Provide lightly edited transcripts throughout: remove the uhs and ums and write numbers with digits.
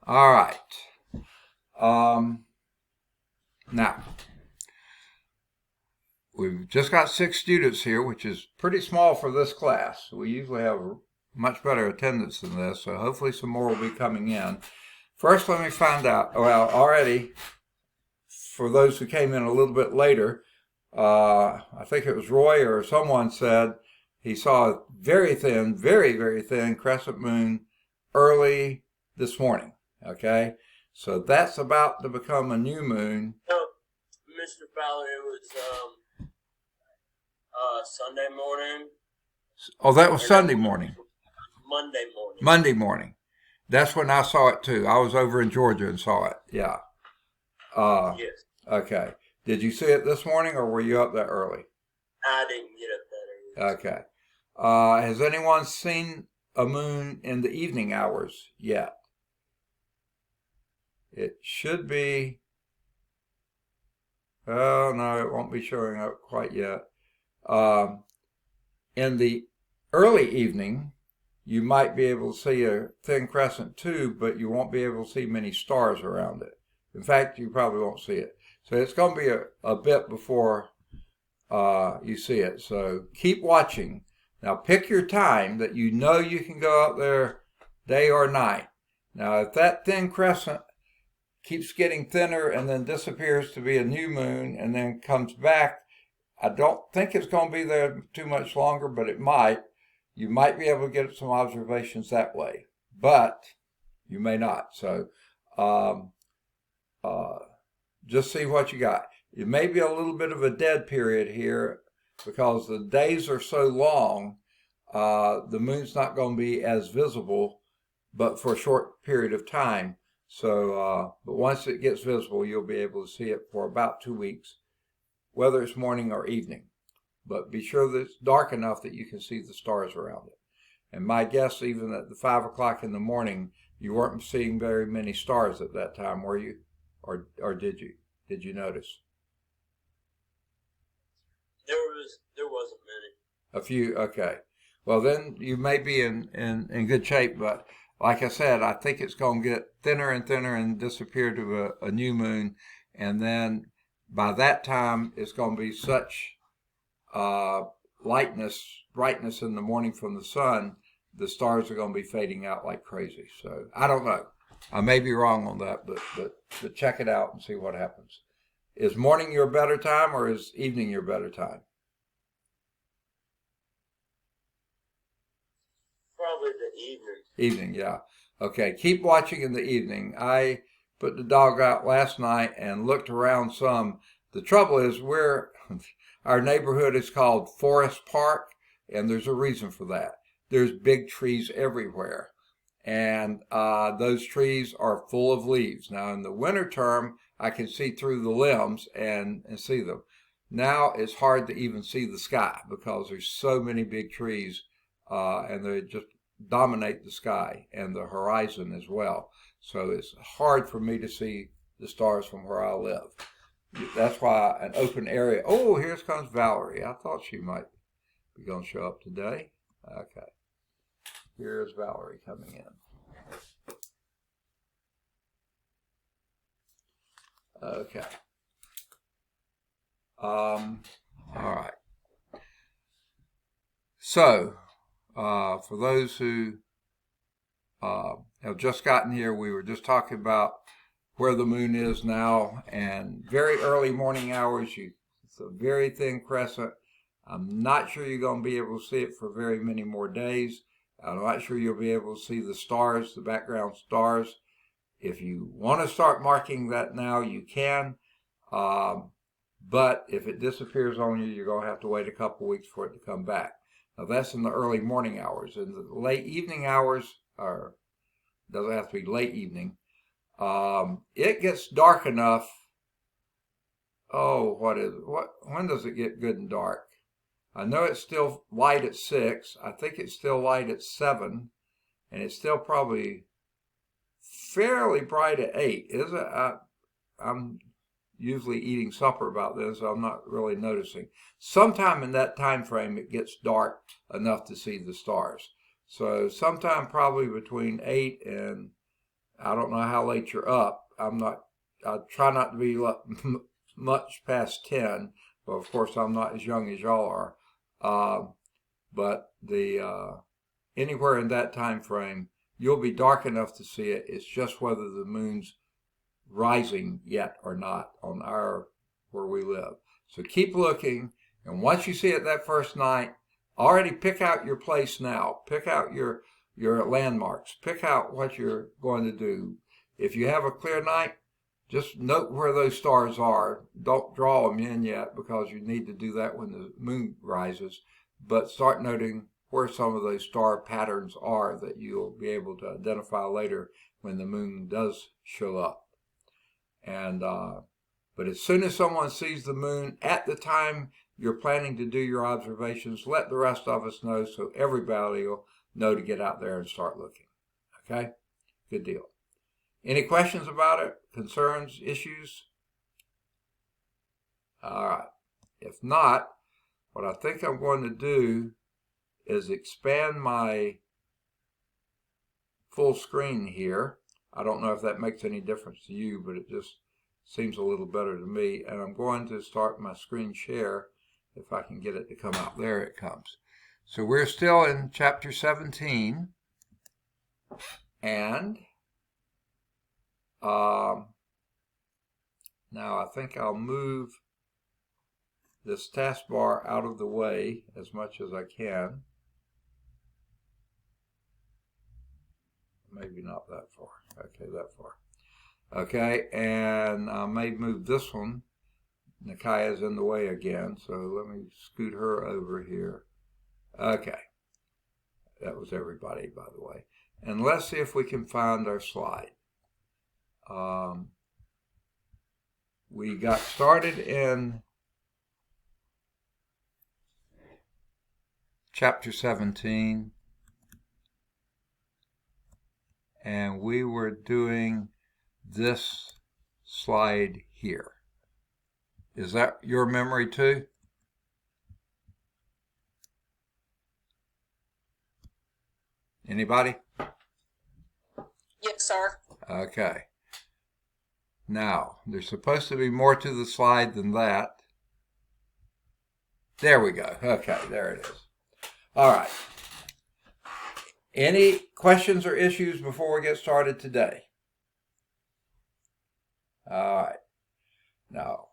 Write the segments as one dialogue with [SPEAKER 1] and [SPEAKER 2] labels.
[SPEAKER 1] All right. Now, we've just got 6 students here, which is pretty small for this class. We usually have much better attendance than this, so hopefully some more will be coming in. First, let me find out, well, already, for those who came in a little bit later, I think it was Roy or someone said he saw a very thin, very, very thin crescent moon early this morning. Okay, so that's about to become a new moon.
[SPEAKER 2] No, Mr. Fowler, it was Sunday morning.
[SPEAKER 1] Oh, that was Sunday morning.
[SPEAKER 2] Monday morning.
[SPEAKER 1] Monday morning. That's when I saw it too. I was over in Georgia and saw it. Yeah.
[SPEAKER 2] Yes.
[SPEAKER 1] Okay. Did you see it this morning, or were you up that early?
[SPEAKER 2] I didn't get up that early.
[SPEAKER 1] Okay. Has anyone seen a moon in the evening hours yet? It should be. Oh, no, it won't be showing up quite yet. In the early evening, you might be able to see a thin crescent too, but you won't be able to see many stars around it. In fact, you probably won't see it. So it's going to be a bit before you see it. So keep watching. Now pick your time that you know you can go out there day or night. Now if that thin crescent keeps getting thinner and then disappears to be a new moon and then comes back, I don't think it's going to be there too much longer, but it might. You might be able to get some observations that way, but you may not. So just see what you got. It may be a little bit of a dead period here because the days are so long, the moon's not going to be as visible, but for a short period of time. So, but once it gets visible, you'll be able to see it for about 2 weeks, whether it's morning or evening. But be sure that it's dark enough that you can see the stars around it. And my guess, even at the 5 o'clock in the morning, you weren't seeing very many stars at that time, were you? Or did you? Did you notice?
[SPEAKER 2] There wasn't many.
[SPEAKER 1] A few, okay. Well, then you may be in good shape, but like I said, I think it's going to get thinner and thinner and disappear to a new moon. And then by that time, it's going to be such brightness in the morning from the sun, the stars are going to be fading out like crazy. So I don't know. I may be wrong on that, but check it out and see what happens. Is morning your better time or is evening your better time?
[SPEAKER 2] Probably the evening.
[SPEAKER 1] Evening, yeah. Okay, keep watching in the evening. I put the dog out last night and looked around some. The trouble is our neighborhood is called Forest Park, and there's a reason for that. There's big trees everywhere, and those trees are full of leaves. Now, in the winter term, I can see through the limbs and see them. Now, it's hard to even see the sky because there's so many big trees, and they just dominate the sky and the horizon as well. So it's hard for me to see the stars from where I live. That's why an open area. Oh, here comes Valerie. I thought she might be going to show up today. Okay. Here's Valerie coming in. Okay. All right. So, for those who have just gotten here, we were just talking about where the moon is now, and very early morning hours, it's a very thin crescent. I'm not sure you're going to be able to see it for very many more days. I'm not sure you'll be able to see the stars, the background stars. If you want to start marking that now, you can. But if it disappears on you, you're going to have to wait a couple weeks for it to come back. Now, that's in the early morning hours. In the late evening hours, or doesn't have to be late evening, it gets dark enough. Oh, when does it get good and dark? I know it's still light at 6. I think it's still light at 7. And it's still probably fairly bright at 8. Is it? I'm usually eating supper about this, so I'm not really noticing. Sometime in that time frame, it gets dark enough to see the stars. So sometime probably between 8 and I don't know how late you're up. I try not to be much past 10, but of course I'm not as young as y'all are. But anywhere in that time frame, you'll be dark enough to see it. It's just whether the moon's rising yet or not on where we live. So keep looking, and once you see it that first night, already pick out your place now. Pick out your landmarks. Pick out what you're going to do. If you have a clear night, just note where those stars are. Don't draw them in yet because you need to do that when the moon rises, but start noting where some of those star patterns are that you'll be able to identify later when the moon does show up. And but as soon as someone sees the moon at the time you're planning to do your observations, let the rest of us know so everybody will know to get out there and start looking. Okay? Good deal. Any questions about it? Concerns? Issues? All right. If not, what I think I'm going to do is expand my full screen here. I don't know if that makes any difference to you, but it just seems a little better to me. And I'm going to start my screen share. If I can get it to come out. There it comes. So we're still in chapter 17. And now I think I'll move this taskbar out of the way as much as I can. Maybe not that far. Okay, that far. Okay, and I may move this one. Nikaya's in the way again, so let me scoot her over here. Okay, that was everybody, by the way. And let's see if we can find our slide. We got started in chapter 17, and we were doing this slide here. Is that your memory too? Anybody?
[SPEAKER 3] Yes, sir.
[SPEAKER 1] Okay. Now, there's supposed to be more to the slide than that. There we go. Okay, there it is. All right. Any questions or issues before we get started today? All right. Now,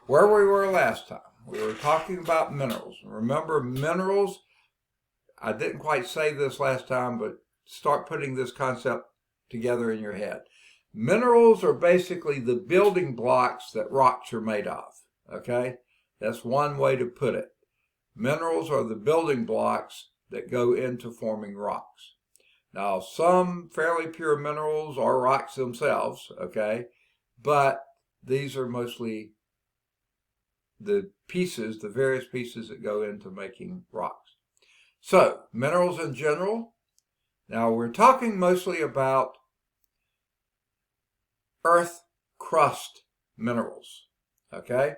[SPEAKER 1] where we were last time, we were talking about minerals. Remember, minerals, I didn't quite say this last time, but start putting this concept together in your head. Minerals are basically the building blocks that rocks are made of, okay? That's one way to put it. Minerals are the building blocks that go into forming rocks. Now, some fairly pure minerals are rocks themselves, okay? But these are mostly the pieces, the various pieces that go into making rocks. So, minerals in general. Now, we're talking mostly about earth crust minerals, okay?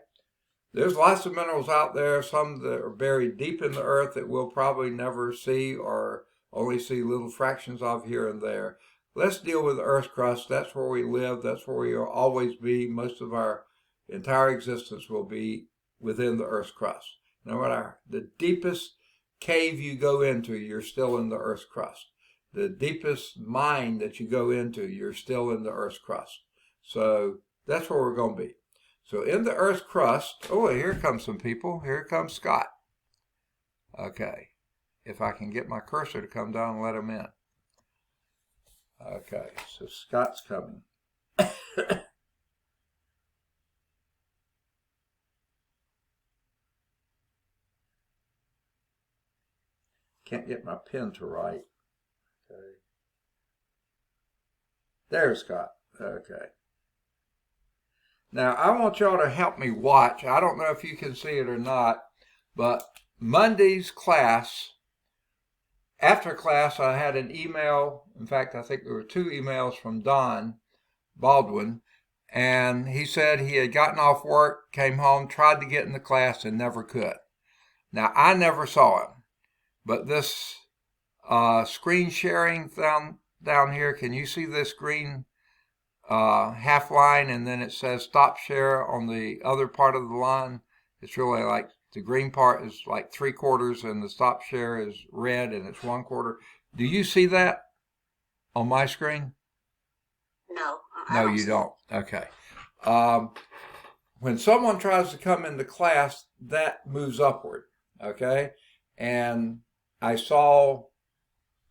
[SPEAKER 1] There's lots of minerals out there, some that are buried deep in the earth that we'll probably never see or only see little fractions of here and there. Let's deal with the earth's crust. That's where we live. That's where we will always be. Most of our entire existence will be within the earth's crust. No matter the deepest cave you go into, you're still in the earth's crust. The deepest mine that you go into, you're still in the earth's crust. So that's where we're going to be. So in the earth's crust, oh, here comes some people. Here comes Scott. Okay. If I can get my cursor to come down and let him in. Okay, so Scott's coming. Can't get my pen to write. Okay. There's Scott. Okay. Now, I want y'all to help me watch. I don't know if you can see it or not, but Monday's class, after class, I had an email. In fact, I think there were 2 emails from Don Baldwin, and he said he had gotten off work, came home, tried to get in the class, and never could. Now, I never saw him, but this screen sharing down here, can you see this green half line, and then it says stop share on the other part of the line? It's really like the green part is like 3/4 and the stop share is red and it's 1/4. Do you see that on my screen?
[SPEAKER 3] No.
[SPEAKER 1] No, you don't. Okay. When someone tries to come into class, that moves upward. Okay. And I saw,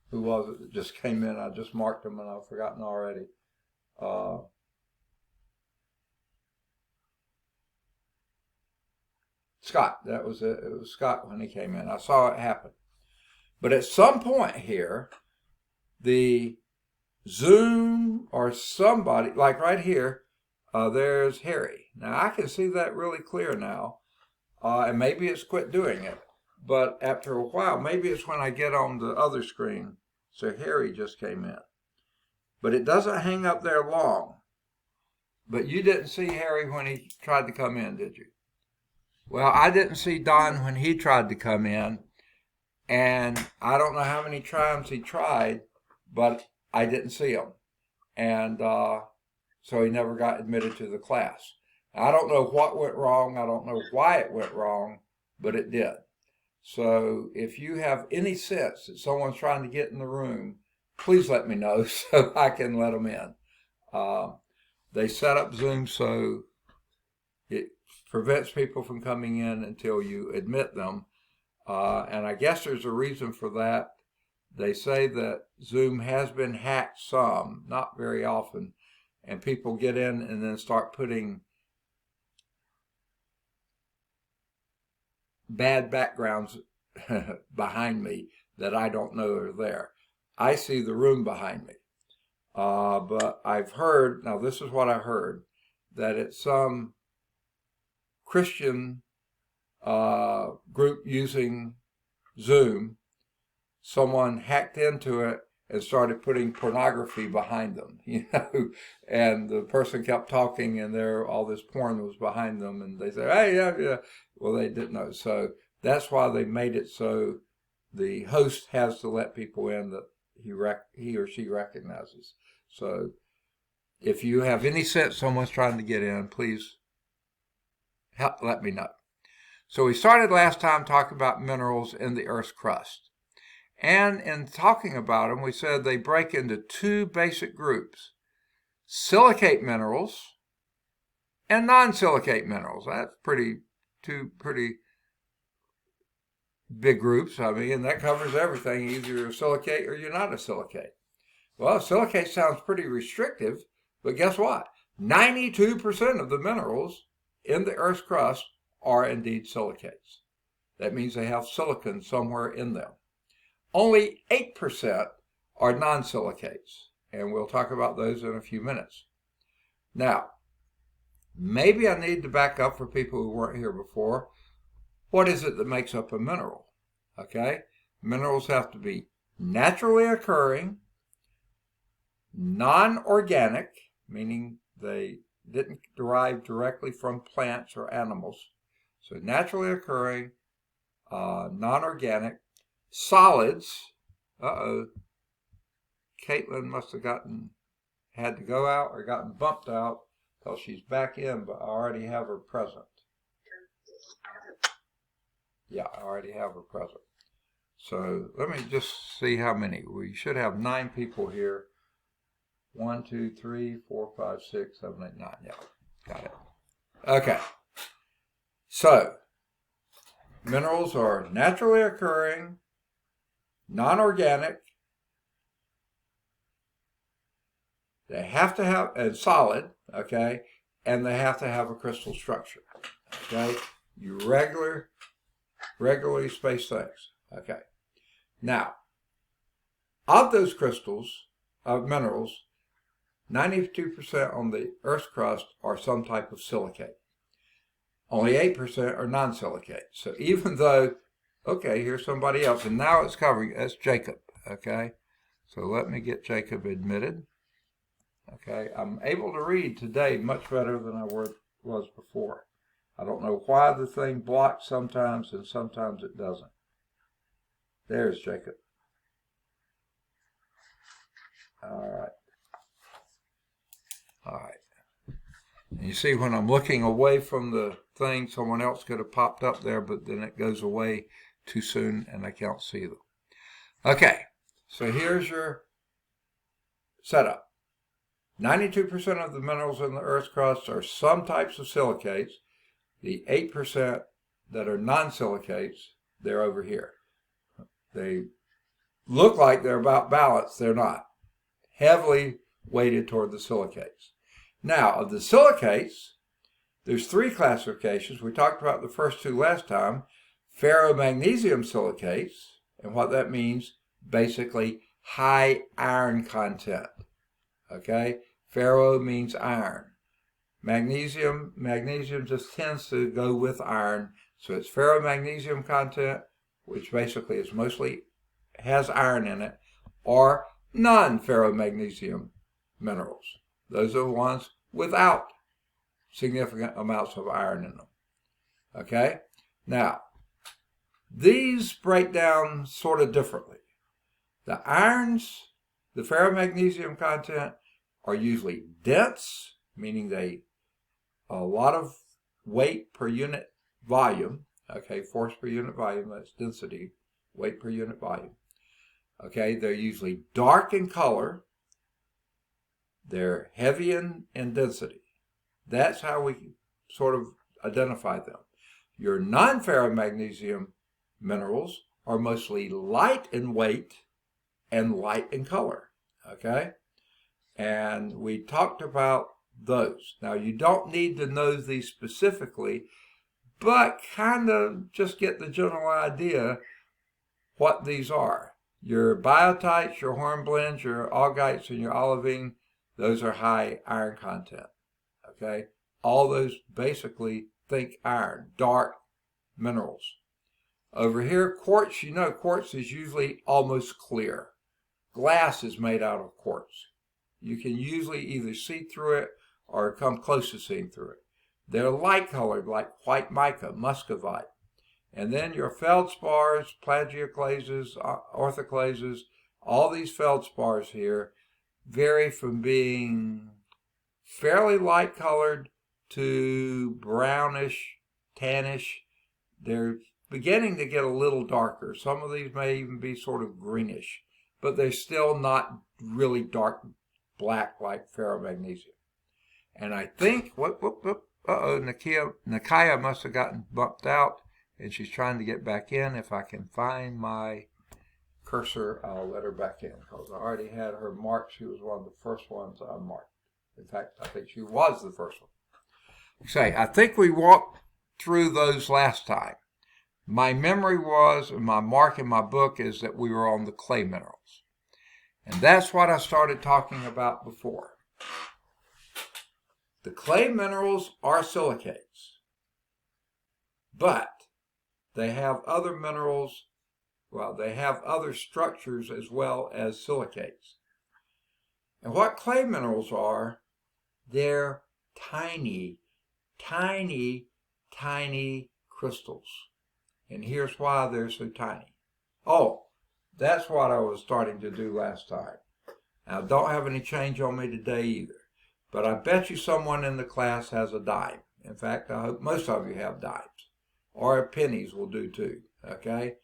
[SPEAKER 1] who was it that just came in? I just marked them and I've forgotten already. Scott, that was it. It was Scott when he came in. I saw it happen. But at some point here, the Zoom or somebody, like right here, there's Harry. Now I can see that really clear now. And maybe it's quit doing it. But after a while, maybe it's when I get on the other screen. So Harry just came in. But it doesn't hang up there long. But you didn't see Harry when he tried to come in, did you? Well, I didn't see Don when he tried to come in. And I don't know how many times he tried, but I didn't see him. And so he never got admitted to the class. I don't know what went wrong. I don't know why it went wrong, but it did. So if you have any sense that someone's trying to get in the room, please let me know so I can let them in. They set up Zoom so it prevents people from coming in until you admit them. And I guess there's a reason for that. They say that Zoom has been hacked some, not very often, and people get in and then start putting bad backgrounds behind me that I don't know are there. I see the room behind me. But I've heard, now this is what I heard, that it's some Christian group using Zoom. Someone hacked into it and started putting pornography behind them, and the person kept talking and all this porn was behind them, and they said, hey, yeah. Well, they didn't know. So that's why they made it so the host has to let people in that he or she recognizes. So if you have any sense someone's trying to get in, please let me know. So we started last time talking about minerals in the Earth's crust. And in talking about them, we said they break into two basic groups: silicate minerals and non-silicate minerals. That's two pretty big groups. I mean, and that covers everything. Either you're a silicate or you're not a silicate. Well, silicate sounds pretty restrictive, but guess what? 92% of the minerals in the Earth's crust are indeed silicates. That means they have silicon somewhere in them. Only 8% are non-silicates, and we'll talk about those in a few minutes. Now, maybe I need to back up for people who weren't here before. What is it that makes up a mineral? Okay, minerals have to be naturally occurring, non-organic, meaning they didn't derive directly from plants or animals. So naturally occurring, non-organic, solids. Caitlin must have had to go out or gotten bumped out because she's back in, but I already have her present. Yeah, I already have her present. So let me just see how many. We should have 9 people here. 1, 2, 3, 4, 5, 6, 7, 8, 9. Yeah, got it. Okay. So minerals are naturally occurring, non-organic. They have to have a solid, okay, and they have to have a crystal structure, okay. You regularly spaced things, okay. Now, of those crystals of minerals, 92% on the Earth's crust are some type of silicate. Only 8% are non-silicate. So even though, okay, here's somebody else, and now it's covering, that's Jacob, okay? So let me get Jacob admitted. Okay, I'm able to read today much better than I was before. I don't know why the thing blocks sometimes and sometimes it doesn't. There's Jacob. All right. All right. And you see when I'm looking away from the thing, someone else could have popped up there, but then it goes away too soon and I can't see them. Okay, so here's your setup. 92% of the minerals in the Earth's crust are some types of silicates. The 8% that are non-silicates, they're over here. They look like they're about balanced. They're not. Heavily weighted toward the silicates. Now, of the silicates, there's 3 classifications. We talked about the first 2 last time. Ferromagnesium silicates, and what that means, basically high iron content. Okay? Ferro means iron. Magnesium just tends to go with iron, so it's ferromagnesium content, which basically is mostly has iron in it, or non-ferromagnesium minerals. Those are the ones without significant amounts of iron in them. Okay? Now, these break down sort of differently. The irons, the ferromagnesium content, are usually dense, meaning they a lot of weight per unit volume. Okay, force per unit volume, that's density, weight per unit volume. Okay, they're usually dark in color. They're heavy in density. That's how we sort of identify them. Your non-ferromagnesium minerals are mostly light in weight and light in color. Okay? And we talked about those. Now, you don't need to know these specifically, but kind of just get the general idea what these are. Your biotites, your hornblends, your augites, and your olivine, those are high iron content. Okay? All those basically think iron, dark minerals. Over here, quartz, you know quartz is usually almost clear. Glass is made out of quartz. You can usually either see through it or come close to seeing through it. They're light colored like white mica, muscovite. And then your feldspars, plagioclases, orthoclases, all these feldspars here vary from being fairly light colored to brownish, tannish. They're beginning to get a little darker. Some of these may even be sort of greenish, but they're still not really dark black like ferromagnesium. And I think, Nakia must have gotten bumped out, and she's trying to get back in. If I can find my cursor, I'll let her back in, because I already had her marked. She was one of the first ones I marked. In fact, I think she was the first one. Say, I think we walked through those last time. My memory was, and my mark in my book is that we were on the clay minerals. And that's what I started talking about before. The clay minerals are silicates, but they have other minerals, well, they have other structures as well as silicates. And what clay minerals are, they're tiny, tiny, tiny crystals. And here's why they're so tiny. Oh, that's what I was starting to do last time. Now, don't have any change on me today either. But I bet you someone in the class has a dime. In fact, I hope most of you have dimes. Or pennies will do too, okay?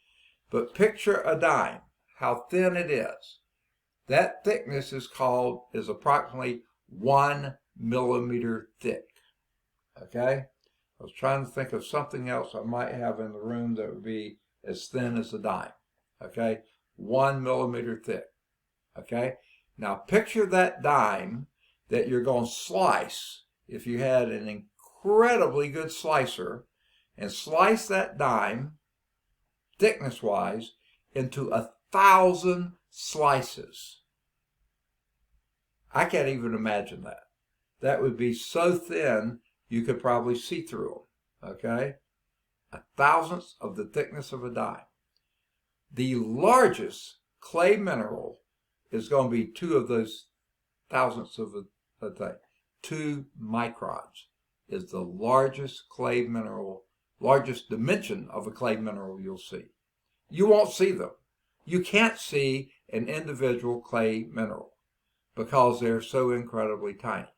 [SPEAKER 1] But picture a dime, how thin it is. That thickness is approximately 1 millimeter thick, okay? I was trying to think of something else I might have in the room that would be as thin as a dime, okay? 1 millimeter thick, okay? Now picture that dime that you're going to slice, if you had an incredibly good slicer, and slice that dime, thickness-wise, into 1,000 slices. I can't even imagine that. That would be so thin, you could probably see through them, okay? 1,000th of the thickness of a dime. The largest clay mineral is going to be 2 of those thousandths of a thing. 2 microns is the largest clay mineral, largest dimension of a clay mineral you'll see. You won't see them. You can't see an individual clay mineral. because they're so incredibly tiny.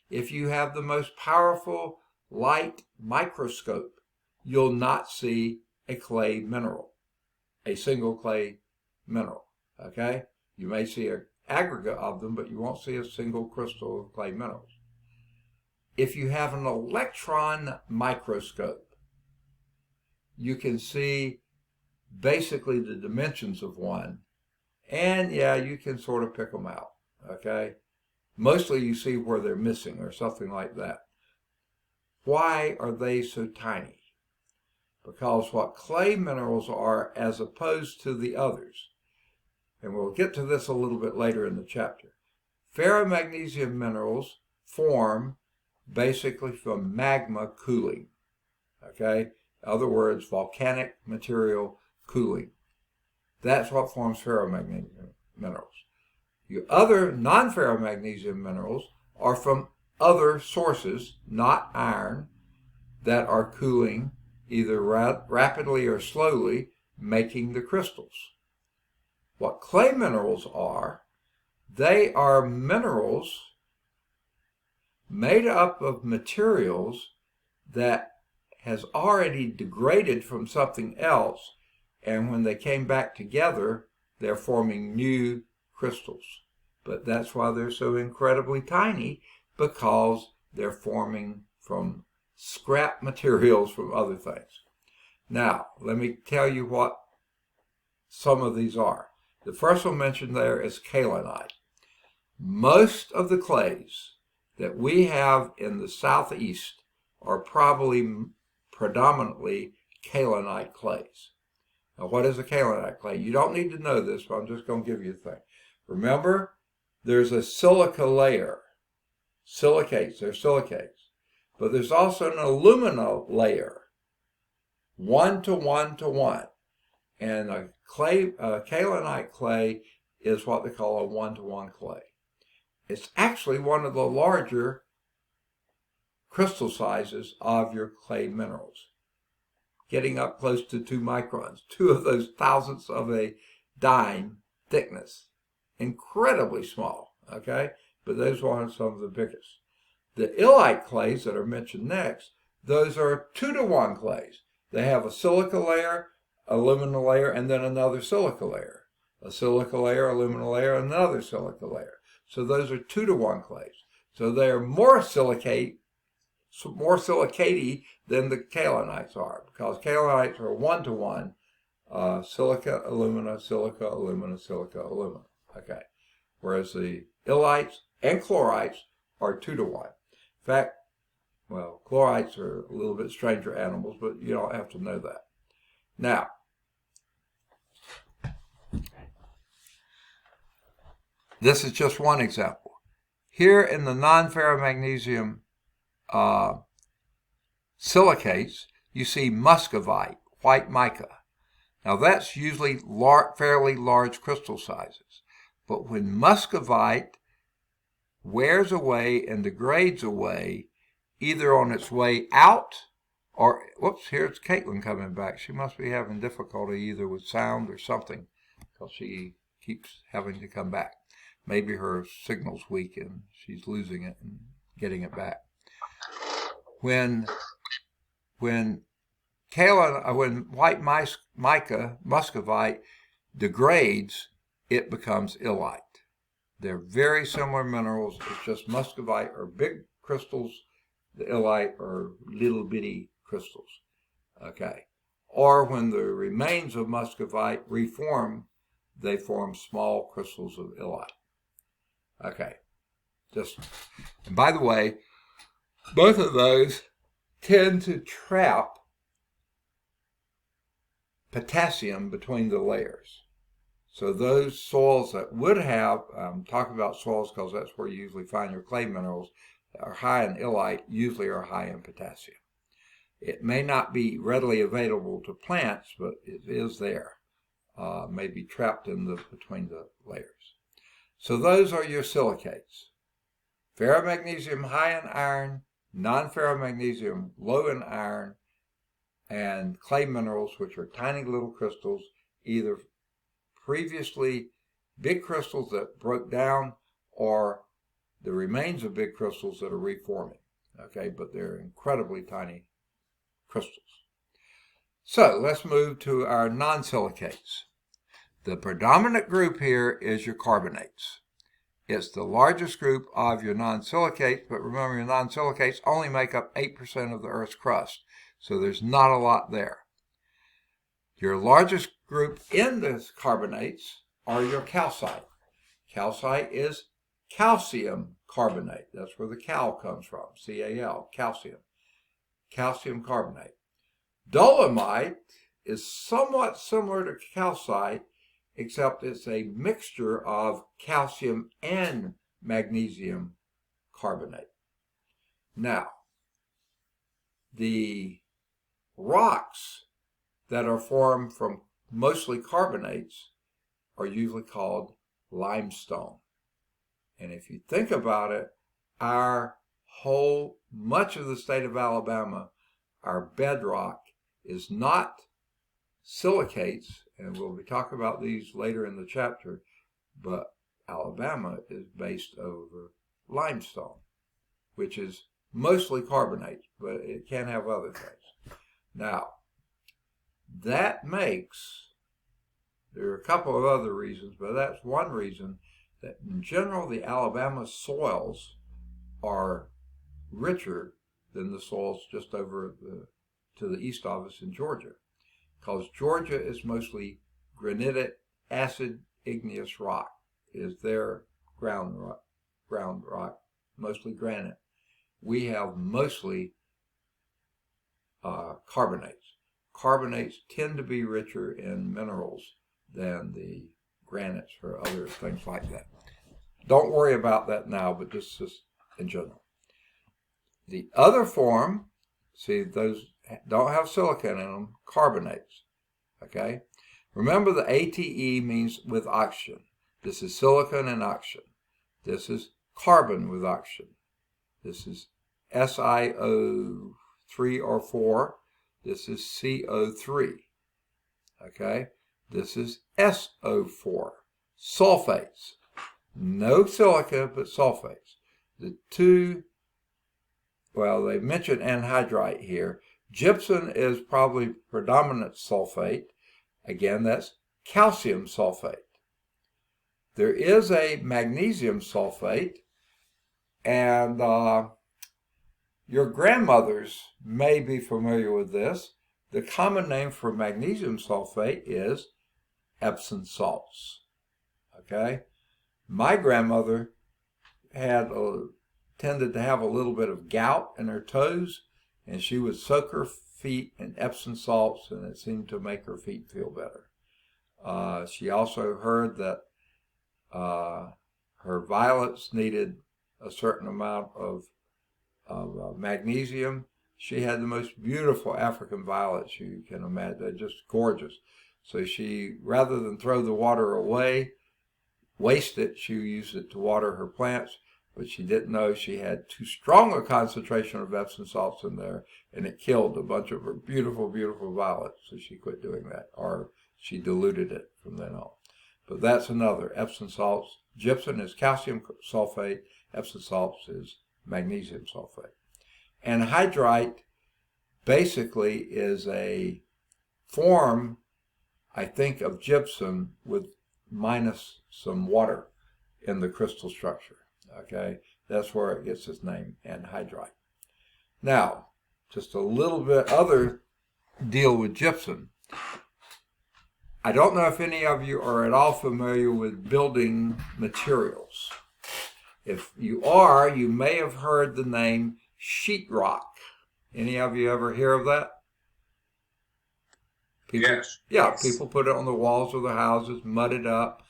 [SPEAKER 1] If you have the most powerful light microscope, you'll not see a clay mineral, a single clay mineral, okay? You may see an aggregate of them, but you won't see a single crystal of clay minerals. If you have an electron microscope, you can see basically the dimensions of one, and yeah, you can sort of pick them out, okay? Mostly you see where they're missing or something like that. Why are they so tiny? Because what clay minerals are, as opposed to the others, and we'll get to this a little bit later in the chapter, ferromagnesium minerals form basically from magma cooling, okay? In other words, volcanic material cooling. That's what forms ferromagnesium minerals. Your other non-ferromagnesium minerals are from other sources, not iron, that are cooling either rapidly or slowly, making the crystals. What clay minerals are, they are minerals made up of materials that has already degraded from something else, and when they came back together, they're forming new crystals. But that's why they're so incredibly tiny, because they're forming from scrap materials from other things. Now, let me tell you what some of these are. The first one mentioned there is kaolinite. Most of the clays that we have in the southeast are probably predominantly kaolinite clays. Now, what is a kaolinite clay? You don't need to know this, but I'm just going to give you the thing. Remember, there's a silica layer. Silicates, they're silicates. But there's also an alumina layer, 1 to 1 to 1. And a kaolinite clay is what they call a 1 to 1 clay. It's actually one of the larger crystal sizes of your clay minerals, getting up close to 2 microns, 2 of those thousandths of a dime thickness. Incredibly small, okay? But those are some of the biggest. The illite clays that are mentioned next, those are 2 to 1 clays. They have a silica layer, alumina layer, and then another silica layer. A silica layer, alumina layer, another silica layer. So those are 2 to 1 clays. So they are more silicatey than the kaolinites are, because kaolinites are 1 to 1, silica, alumina, silica, alumina, silica, alumina. Okay. Whereas the illites and chlorites are 2 to 1. In fact, well, chlorites are a little bit stranger animals, but you don't have to know that. Now, this is just one example. Here in the non-ferromagnesium silicates, you see muscovite, white mica. Now that's usually fairly large crystal sizes. But when muscovite wears away and degrades away, either on its way out or, whoops, here's Caitlin coming back. She must be having difficulty either with sound or something, because she keeps having to come back. Maybe her signal's weak and she's losing it and getting it back. When white mica, muscovite, degrades, it becomes illite. They're very similar minerals. It's just muscovite are big crystals. The illite are little bitty crystals. Okay. Or when the remains of muscovite reform, they form small crystals of illite. Okay. And by the way, both of those tend to trap potassium between the layers. So those soils that would have, I'm talking about soils because that's where you usually find your clay minerals, that are high in illite usually are high in potassium. It may not be readily available to plants, but it is there. May be trapped between the layers. So those are your silicates. Ferromagnesium high in iron, non-ferromagnesium low in iron, and clay minerals, which are tiny little crystals, either previously big crystals that broke down or the remains of big crystals that are reforming. Okay, but they're incredibly tiny crystals. So let's move to our non-silicates. The predominant group here is your carbonates. It's the largest group of your non-silicates, but remember your non-silicates only make up 8% of the Earth's crust, so there's not a lot there. Your largest group in the carbonates are your calcite. Calcite is calcium carbonate. That's where the cal comes from, C-A-L, calcium. Calcium carbonate. Dolomite is somewhat similar to calcite, except it's a mixture of calcium and magnesium carbonate. Now, the rocks that are formed from mostly carbonates are usually called limestone. And if you think about it, much of the state of Alabama, our bedrock is not silicates, and we'll be talking about these later in the chapter, but Alabama is based over limestone, which is mostly carbonates, but it can have other things. Now, that makes, there are a couple of other reasons, but that's one reason that in general the Alabama soils are richer than the soils just over to the east of us in Georgia, because Georgia is mostly granitic acid igneous rock is their ground rock, mostly granite. We have mostly carbonates. Carbonates tend to be richer in minerals than the granites or other things like that. Don't worry about that now, but this is in general. The other form, see, those don't have silicon in them, carbonates. Okay? Remember the ATE means with oxygen. This is silicon and oxygen. This is carbon with oxygen. This is SiO3 or 4. This is CO3. Okay? This is SO4. Sulfates. No silica, but sulfates. The two, well, they mentioned anhydrite here. Gypsum is probably predominant sulfate. Again, that's calcium sulfate. There is a magnesium sulfate, and your grandmothers may be familiar with this. The common name for magnesium sulfate is Epsom salts. Okay? My grandmother tended to have a little bit of gout in her toes, and she would soak her feet in Epsom salts, and it seemed to make her feet feel better. She also heard that her violets needed a certain amount of magnesium. She had the most beautiful African violets you can imagine. They're just gorgeous. So she, rather than throw the water away, waste it, she used it to water her plants, but she didn't know she had too strong a concentration of Epsom salts in there, and it killed a bunch of her beautiful, beautiful violets. So she quit doing that, or she diluted it from then on. But that's another. Epsom salts. Gypsum is calcium sulfate. Epsom salts is magnesium sulfate. Anhydrite basically is a form, I think, of gypsum with minus some water in the crystal structure. Okay, that's where it gets its name, anhydrite. Now, just a little bit other deal with gypsum. I don't know if any of you are at all familiar with building materials. If you are, you may have heard the name sheetrock. Any of you ever hear of that? People,
[SPEAKER 2] Yes.
[SPEAKER 1] Yeah,
[SPEAKER 3] Yes.
[SPEAKER 1] People put it on the walls of their houses, mud it up,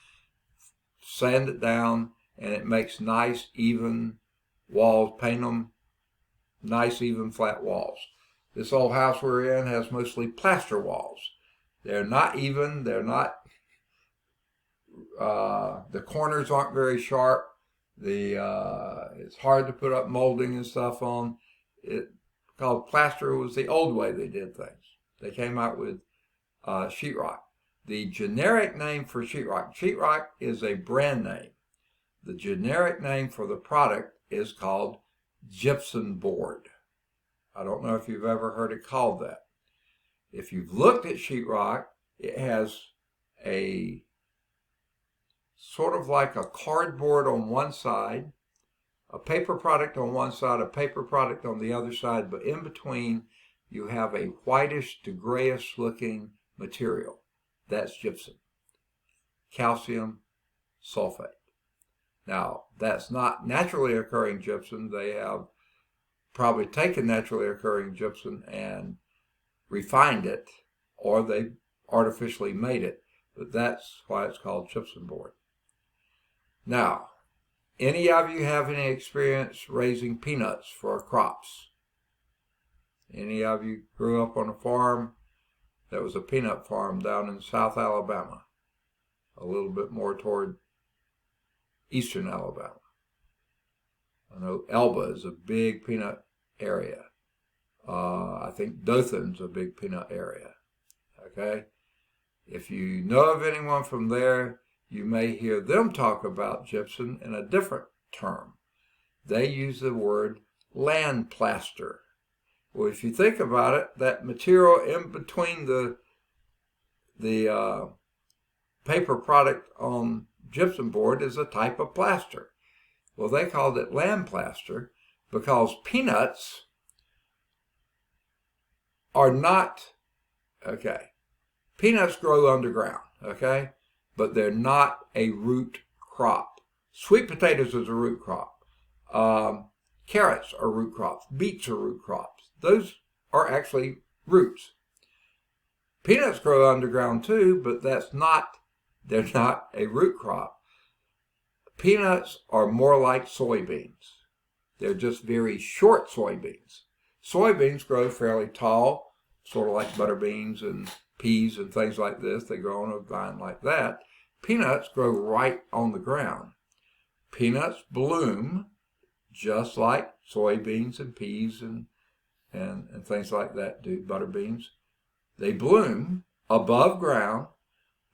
[SPEAKER 1] sand it down, and it makes nice, even walls, paint them nice, even, flat walls. This old house we're in has mostly plaster walls. They're not even, the corners aren't very sharp. It's hard to put up molding and stuff on. Because plaster was the old way they did things. They came out with sheetrock. The generic name for sheetrock is a brand name. The generic name for the product is called gypsum board. I don't know if you've ever heard it called that. If you've looked at sheetrock, it has a sort of like a cardboard on one side, a paper product on one side, a paper product on the other side, but in between you have a whitish to grayish looking material. That's gypsum. Calcium sulfate. Now, that's not naturally occurring gypsum. They have probably taken naturally occurring gypsum and refined it, or they artificially made it, but that's why it's called gypsum board. Now, any of you have any experience raising peanuts for crops? Any of you grew up on a farm that was a peanut farm down in South Alabama, a little bit more toward eastern Alabama? I know Elba is a big peanut area. I think Dothan's a big peanut area. Okay? If you know of anyone from there, you may hear them talk about gypsum in a different term. They use the word land plaster. Well, if you think about it, that material in between the paper product on gypsum board is a type of plaster. Well, they called it land plaster because peanuts are not, peanuts grow underground, but they're not a root crop. Sweet potatoes is a root crop. Carrots are root crops. Beets are root crops. Those are actually roots. Peanuts grow underground too, but they're not a root crop. Peanuts are more like soybeans. They're just very short soybeans. Soybeans grow fairly tall, sort of like butter beans and peas and things like this. They grow on a vine like that. Peanuts grow right on the ground. Peanuts bloom just like soybeans and peas and things like that do, butter beans. They bloom above ground,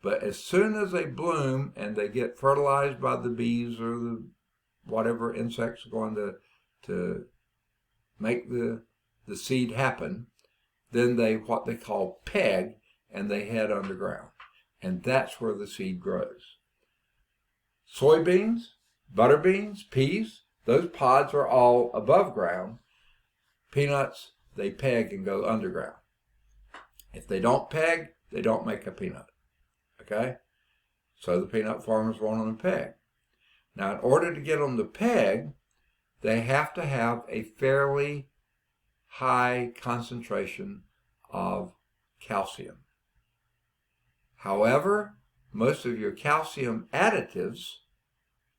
[SPEAKER 1] but as soon as they bloom and they get fertilized by the bees or the whatever insects are going to make the seed happen, then they what they call peg, and they head underground. And that's where the seed grows. Soybeans, butter beans, peas, those pods are all above ground. Peanuts, they peg and go underground. If they don't peg, they don't make a peanut. Okay? So the peanut farmers want them to peg. Now, in order to get them to peg, they have to have a fairly high concentration of calcium. However, most of your calcium additives,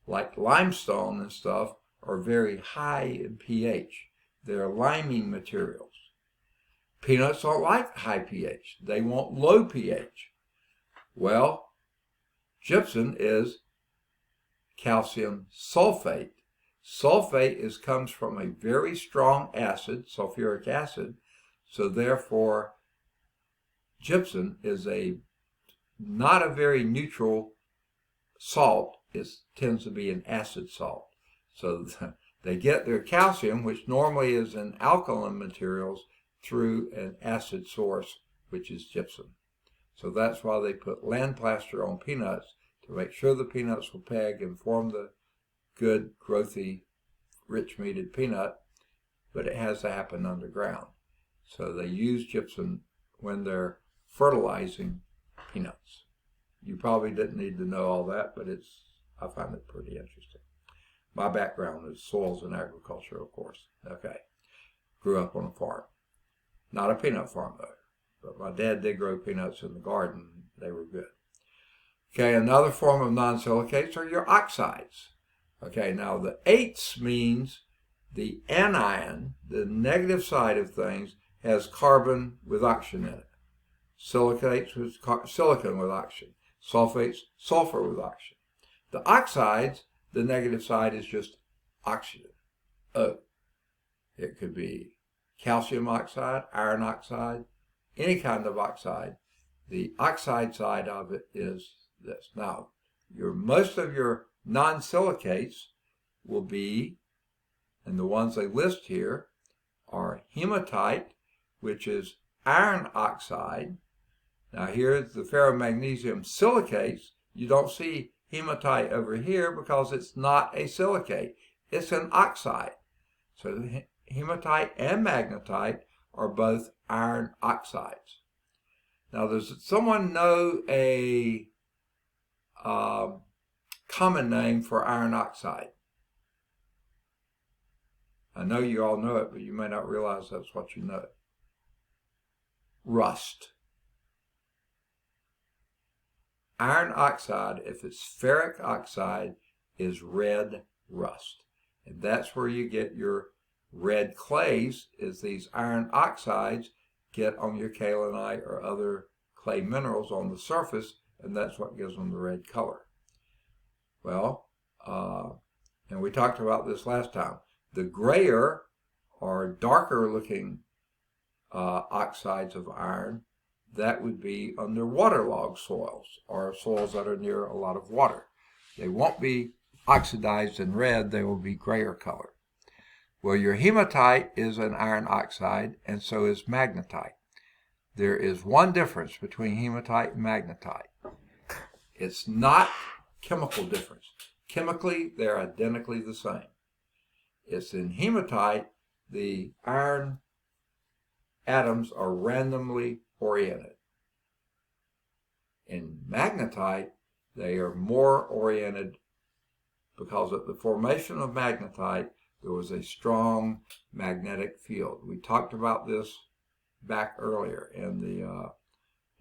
[SPEAKER 1] like limestone and stuff, are very high in pH. They're liming materials. Peanuts don't like high pH. They want low pH. Well, gypsum is calcium sulfate. Sulfate comes from a very strong acid, sulfuric acid, so therefore gypsum is not a very neutral salt. It tends to be an acid salt. So they get their calcium, which normally is in alkaline materials, through an acid source, which is gypsum. So that's why they put land plaster on peanuts, to make sure the peanuts will peg and form the good, growthy, rich-meated peanut, but it has to happen underground. So they use gypsum when they're fertilizing peanuts. You probably didn't need to know all that, but I find it pretty interesting. My background is soils and agriculture, of course. Okay. Grew up on a farm. Not a peanut farm, though. But my dad did grow peanuts in the garden. They were good. Okay, another form of non-silicates are your oxides. Okay, now the 8s means the anion, the negative side of things, has carbon with oxygen in it. Silicates with silicon with oxygen. Sulfates, sulfur with oxygen. The oxides, the negative side is just oxygen. O. It could be calcium oxide, iron oxide, any kind of oxide. The oxide side of it is this. Now, most of your non-silicates will be, and the ones they list here, are hematite, which is iron oxide. Now here's the ferromagnesium silicates. You don't see hematite over here because it's not a silicate. It's an oxide. So hematite and magnetite are both iron oxides. Now, does someone know a common name for iron oxide? I know you all know it, but you may not realize that's what you know. Rust. Iron oxide, if it's ferric oxide, is red rust. And that's where you get your red clays, is these iron oxides get on your kaolinite or other clay minerals on the surface, and that's what gives them the red color. Well, and we talked about this last time. The grayer or darker looking oxides of iron, that would be under waterlogged soils or soils that are near a lot of water. They won't be oxidized and red, they will be grayer color. Well, your hematite is an iron oxide, and so is magnetite. There is one difference between hematite and magnetite. It's not chemical difference. Chemically, they're identically the same. It's in hematite, the iron atoms are randomly oriented. In magnetite, they are more oriented because at the formation of magnetite, there was a strong magnetic field. We talked about this back earlier in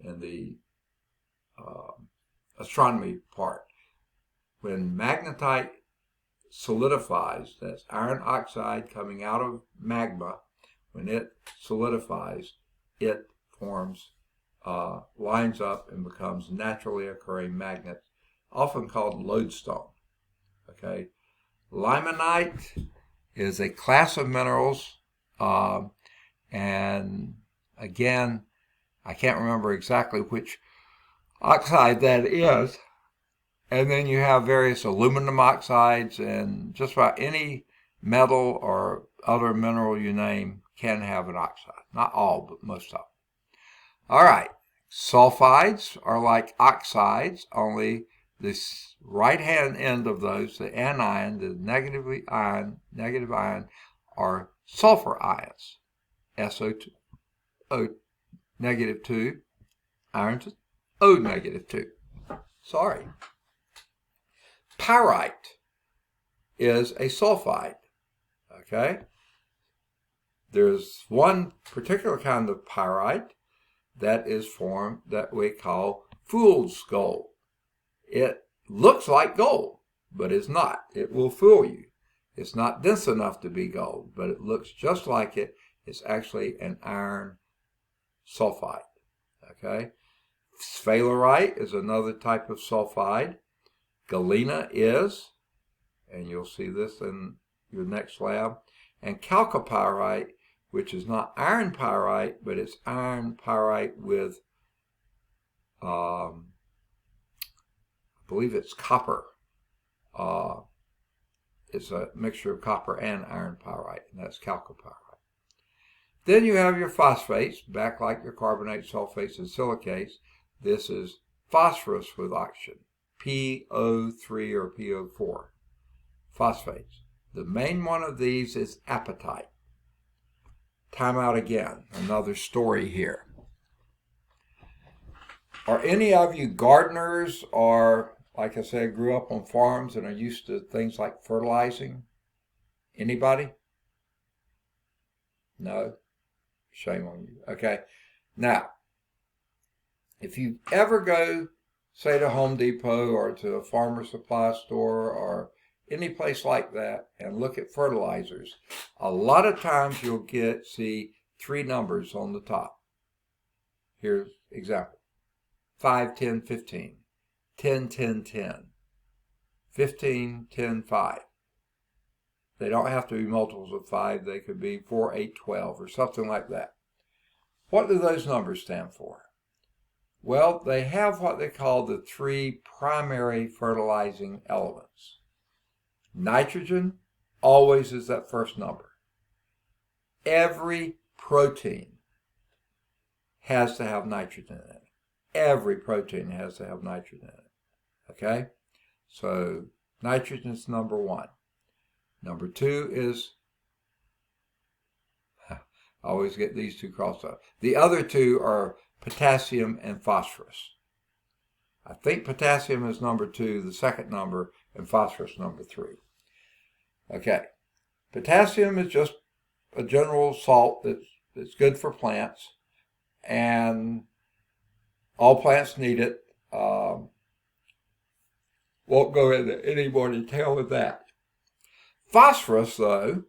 [SPEAKER 1] the astronomy part. When magnetite solidifies, that's iron oxide coming out of magma, when it solidifies, it forms, lines up and becomes naturally occurring magnets, often called lodestone. Okay, limonite is a class of minerals, and again, I can't remember exactly which oxide that is. And then you have various aluminum oxides, and just about any metal or other mineral you name can have an oxide. Not all, but most of them. All right, sulfides are like oxides, only this right-hand end of those, the anion, the negative ion, are sulfur ions. SO2, O negative 2, iron to O negative 2. Sorry. Pyrite is a sulfide. Okay? There's one particular kind of pyrite that is formed that we call fool's gold. It looks like gold, but it's not. It will fool you. It's not dense enough to be gold, but it looks just like it. It's actually an iron sulfide. Okay? Sphalerite is another type of sulfide. Galena is, and you'll see this in your next lab, and chalcopyrite, which is not iron pyrite, but it's iron pyrite with, I believe it's copper. It's a mixture of copper and iron pyrite, and that's chalcopyrite. Then you have your phosphates, back like your carbonate, sulfates, and silicates. This is phosphorus with oxygen, PO3 or PO4, phosphates. The main one of these is apatite. Time out again, another story here. Are any of you gardeners or, like I said, grew up on farms and are used to things like fertilizing? Anybody? No? Shame on you. Okay. Now, if you ever go, say, to Home Depot or to a farmer supply store or any place like that and look at fertilizers, a lot of times you'll see 3 numbers on the top. Here's example. 5, 10, 15. 10, 10, 10. 15, 10, 5. They don't have to be multiples of 5. They could be 4, 8, 12 or something like that. What do those numbers stand for? Well, they have what they call the three primary fertilizing elements. Nitrogen always is that first number. Every protein has to have nitrogen in it. Every protein has to have nitrogen in it. Okay? So nitrogen is number one. Number two is, I always get these two crossed up. The other two are potassium and phosphorus. I think potassium is number two, the second number, and phosphorus number three. Okay. Potassium is just a general salt that's good for plants, and all plants need it. Won't go into any more detail with that. Phosphorus, though,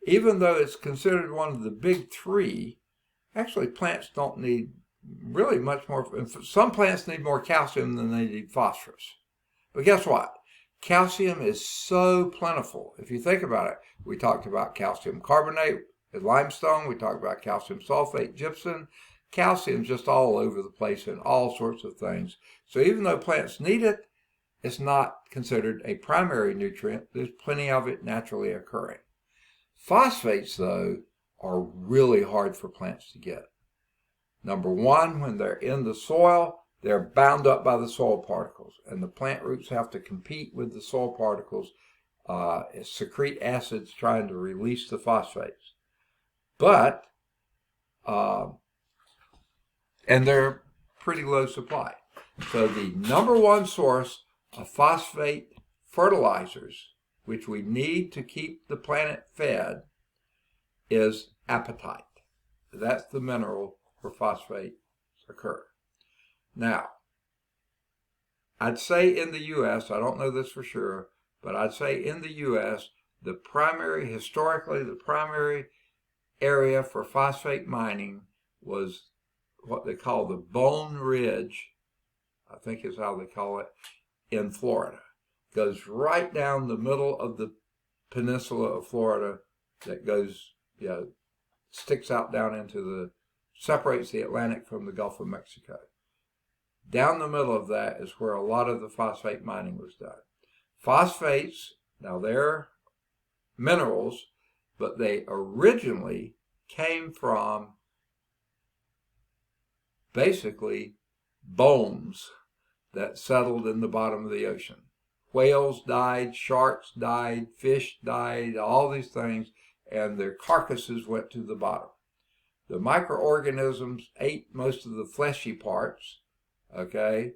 [SPEAKER 1] even though it's considered one of the big three, actually plants don't need really much more. Some plants need more calcium than they need phosphorus. But guess what? Calcium is so plentiful. If you think about it, we talked about calcium carbonate with limestone. We talked about calcium sulfate, gypsum. Calcium's just all over the place in all sorts of things. So even though plants need it, it's not considered a primary nutrient. There's plenty of it naturally occurring. Phosphates, though, are really hard for plants to get. Number one, when they're in the soil, they're bound up by the soil particles, and the plant roots have to compete with the soil particles, secrete acids trying to release the phosphates. But, and they're pretty low supply. So the number one source of phosphate fertilizers, which we need to keep the planet fed, is apatite. That's the mineral where phosphates occur. Now, I'd say in the U.S., I don't know this for sure, but I'd say in the U.S., historically, the primary area for phosphate mining was what they call the Bone Ridge, I think is how they call it, in Florida. It goes right down the middle of the peninsula of Florida that goes, sticks out down separates the Atlantic from the Gulf of Mexico. Down the middle of that is where a lot of the phosphate mining was done. Phosphates, now they're minerals, but they originally came from basically bones that settled in the bottom of the ocean. Whales died, sharks died, fish died, all these things, and their carcasses went to the bottom. The microorganisms ate most of the fleshy parts, okay,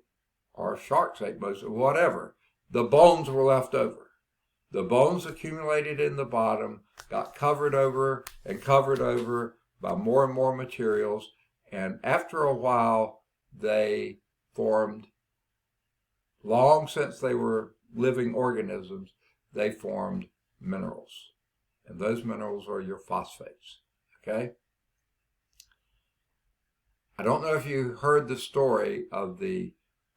[SPEAKER 1] or sharks ate most of whatever. The bones were left over. The bones accumulated in the bottom, got covered over by more and more materials, and after a while they formed, long since they were living organisms, they formed minerals. And those minerals are your phosphates, okay? I don't know if you heard the story of the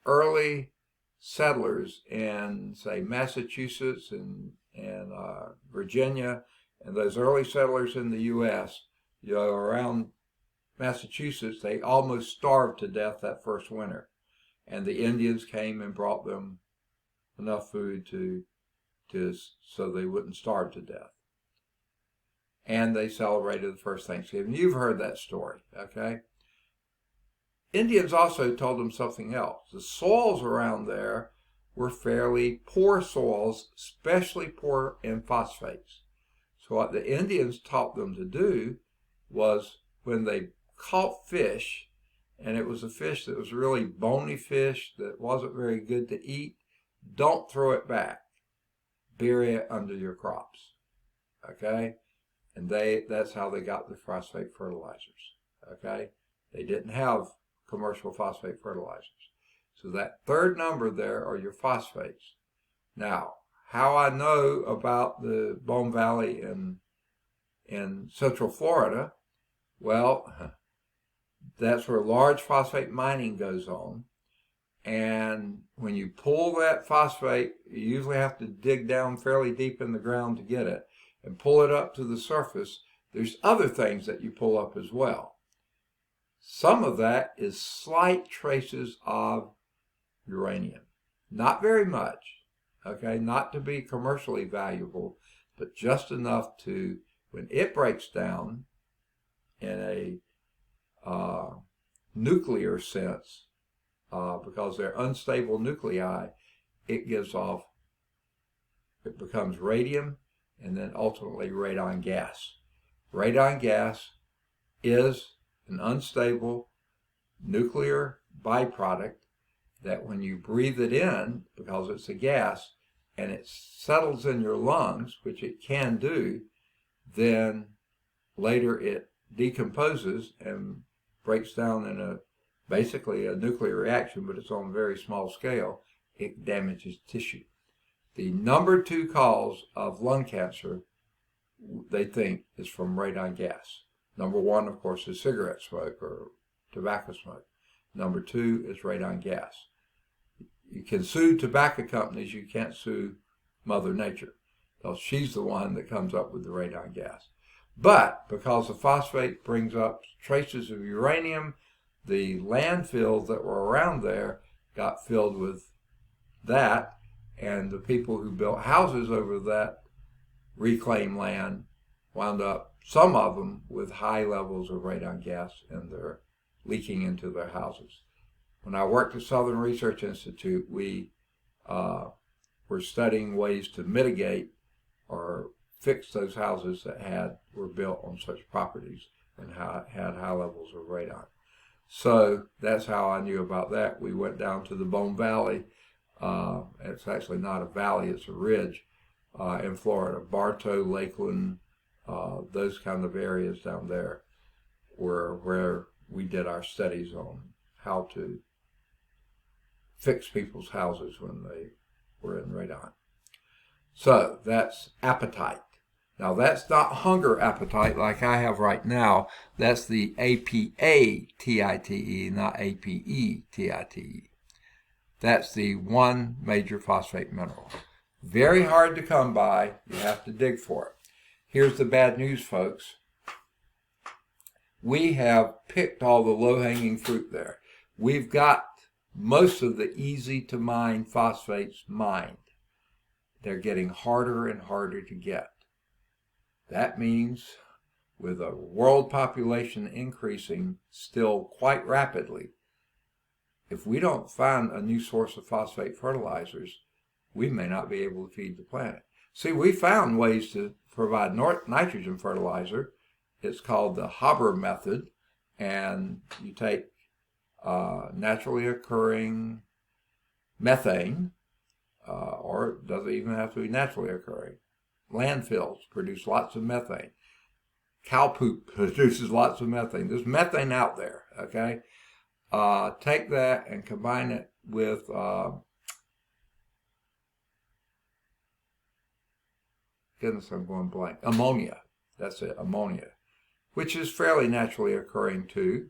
[SPEAKER 1] early settlers in, say, Massachusetts and Virginia, and those early settlers in the U.S., around Massachusetts, they almost starved to death that first winter. And the Indians came and brought them enough food so they wouldn't starve to death. And they celebrated the first Thanksgiving. You've heard that story, okay? Indians also told them something else. The soils around there were fairly poor soils, especially poor in phosphates. So what the Indians taught them to do was when they caught fish, and it was a fish that was really bony fish that wasn't very good to eat, don't throw it back. Bury it under your crops, okay? And that's how they got the phosphate fertilizers, okay? They didn't have commercial phosphate fertilizers. So that third number there are your phosphates. Now, how I know about the Bone Valley in Central Florida, well, that's where large phosphate mining goes on. And when you pull that phosphate, you usually have to dig down fairly deep in the ground to get it and pull it up to the surface. There's other things that you pull up as well. Some of that is slight traces of uranium. Not very much, okay, not to be commercially valuable, but just enough to, when it breaks down in a nuclear sense, because they're unstable nuclei, it becomes radium and then ultimately radon gas. Radon gas is an unstable nuclear byproduct that when you breathe it in, because it's a gas, and it settles in your lungs, which it can do, then later it decomposes and breaks down in basically a nuclear reaction, but it's on a very small scale. It damages tissue. The number 2 cause of lung cancer, they think, is from radon gas. Number 1, of course, is cigarette smoke or tobacco smoke. Number 2 is radon gas. You can sue tobacco companies, you can't sue Mother Nature, because she's the one that comes up with the radon gas. But because the phosphate brings up traces of uranium, the landfills that were around there got filled with that, and the people who built houses over that reclaimed land wound up, some of them, with high levels of radon gas in their leaking into their houses. When I worked at Southern Research Institute, we were studying ways to mitigate or fix those houses that were built on such properties and had high levels of radon. So that's how I knew about that. We went down to the Bone Valley. It's actually not a valley, it's a ridge in Florida. Bartow, Lakeland, those kind of areas down there were where we did our studies on how to fix people's houses when they were in radon. So that's appetite. Now that's not hunger appetite like I have right now. That's the APA-TITE, not APE-TITE. That's the one major phosphate mineral. Very hard to come by. You have to dig for it. Here's the bad news, folks. We have picked all the low-hanging fruit there. We've got most of the easy-to-mine phosphates mined. They're getting harder and harder to get. That means with a world population increasing still quite rapidly, if we don't find a new source of phosphate fertilizers, we may not be able to feed the planet. See, we found ways to provide nitrogen fertilizer. It's called the Haber method, and you take naturally occurring methane, or it doesn't even have to be naturally occurring. Landfills produce lots of methane. Cow poop produces lots of methane. There's methane out there, okay? Take that and combine it with goodness, I'm going blank. Ammonia. That's it, ammonia, which is fairly naturally occurring too.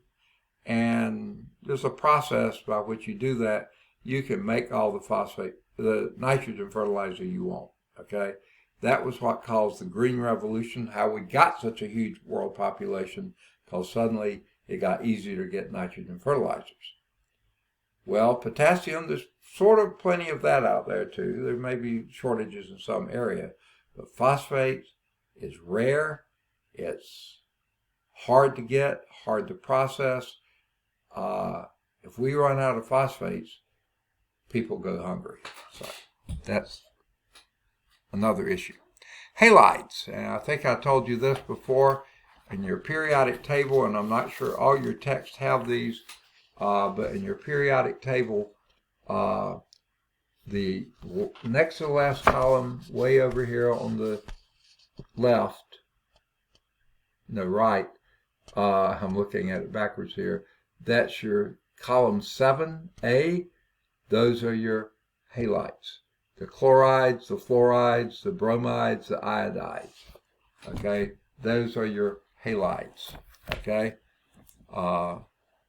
[SPEAKER 1] And there's a process by which you do that. You can make all the nitrogen fertilizer you want, okay? That was what caused the Green Revolution, how we got such a huge world population, because suddenly it got easier to get nitrogen fertilizers. Well, potassium, there's sort of plenty of that out there too. There may be shortages in some area, but phosphate is rare. It's hard to get, hard to process. If we run out of phosphates, people go hungry. So that's another issue. Halides, and I think I told you this before, in your periodic table, and I'm not sure all your texts have these, but in your periodic table, the next to the last column, way over here on the left, no, right, I'm looking at it backwards here, that's your column 7A, those are your halides. The chlorides, the fluorides, the bromides, the iodides, okay? Those are your halides, okay?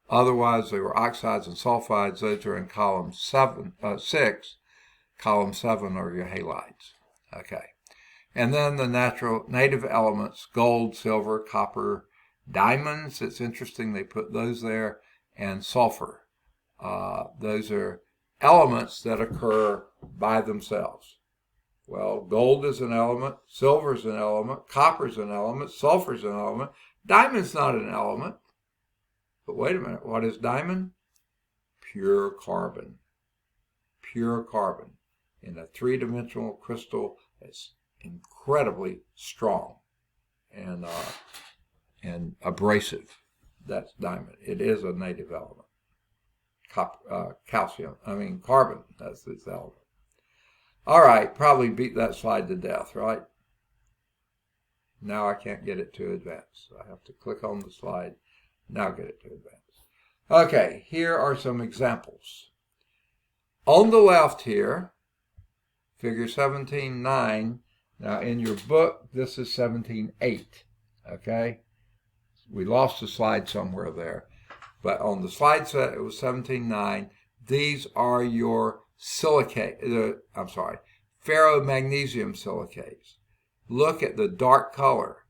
[SPEAKER 1] Otherwise, they were oxides and sulfides. Those are in column 6. Column 7 are your halides, okay? And then the native elements, gold, silver, copper, Diamonds, it's interesting they put those there, and sulfur. Those are elements that occur by themselves. Well, gold is an element, silver is an element, copper is an element, sulfur is an element. Diamond's not an element. But wait a minute, what is diamond? Pure carbon. Pure carbon in a three-dimensional crystal that's incredibly strong and abrasive. That's diamond. It is a native element. Carbon, that's its element. All right, probably beat that slide to death, right? Now I can't get it to advance. I have to click on the slide. Now get it to advance. Okay, here are some examples. On the left here, figure 17.9. Now in your book, this is 17.8. Okay? We lost a slide somewhere there. But on the slide set, it was 17.9. These are your ferromagnesium silicates. Look at the dark color.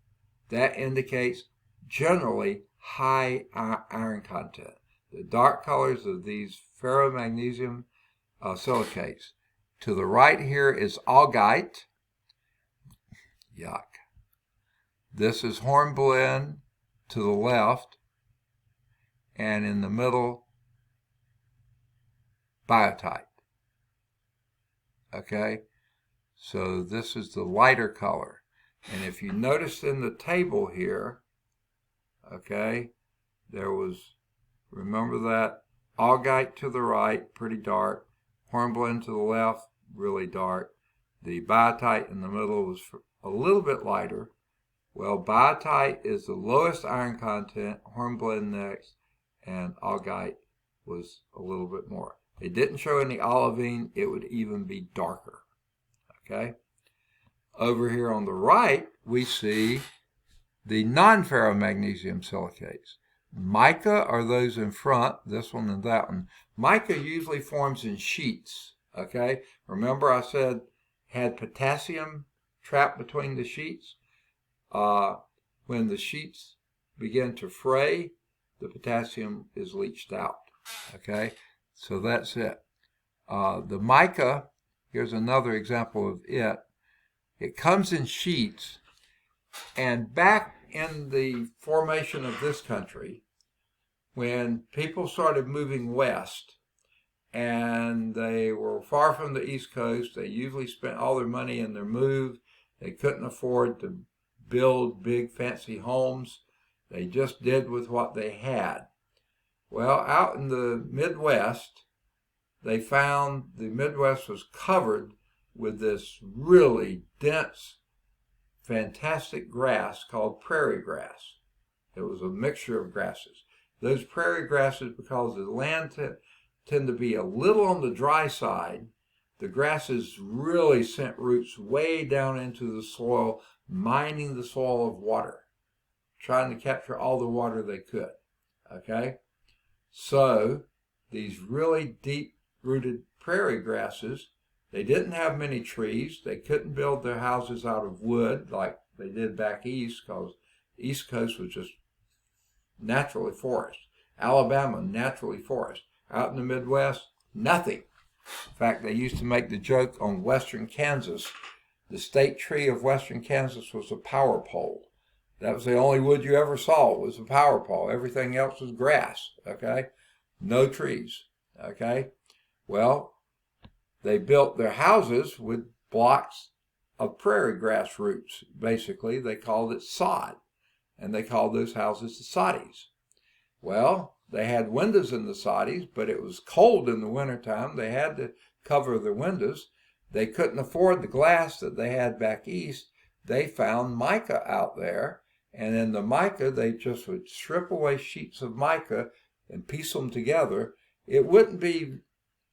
[SPEAKER 1] That indicates generally high iron content. The dark colors of these ferromagnesium silicates. To the right here is augite. Yuck. This is hornblende to the left. And in the middle, biotite. Okay? So this is the lighter color. And if you notice in the table here, okay, there was, remember that, augite to the right, pretty dark, hornblende to the left, really dark. The biotite in the middle was a little bit lighter. Well, biotite is the lowest iron content, hornblende next, and augite was a little bit more. It didn't show any olivine, it would even be darker. Okay? Over here on the right, we see the non-ferromagnesium silicates. Mica are those in front, this one and that one. Mica usually forms in sheets, okay? Remember I said had potassium trapped between the sheets? When the sheets begin to fray, the potassium is leached out, okay? So that's it. The mica, here's another example of it. It comes in sheets, and back in the formation of this country, when people started moving west, and they were far from the East Coast, they usually spent all their money in their move. They couldn't afford to build big fancy homes. They just did with what they had. Well, out in the Midwest, they found the Midwest was covered with this really dense, fantastic grass called prairie grass. It was a mixture of grasses. Those prairie grasses, because the land tend to be a little on the dry side, the grasses really sent roots way down into the soil, mining the soil of water, trying to capture all the water they could. Okay? So these really deep-rooted prairie grasses, they didn't have many trees. They couldn't build their houses out of wood like they did back east, because the East Coast was just naturally forest. Alabama, naturally forest. Out in the Midwest, nothing. In fact, they used to make the joke on western Kansas. The state tree of western Kansas was a power pole. That was the only wood you ever saw, was a power pole. Everything else was grass, okay? No trees, okay? Well, they built their houses with blocks of prairie grass roots, basically. They called it sod, and they called those houses the soddies. Well, they had windows in the soddies, but it was cold in the wintertime. They had to cover the windows. They couldn't afford the glass that they had back east. They found mica out there, and in the mica, they just would strip away sheets of mica and piece them together. It wouldn't be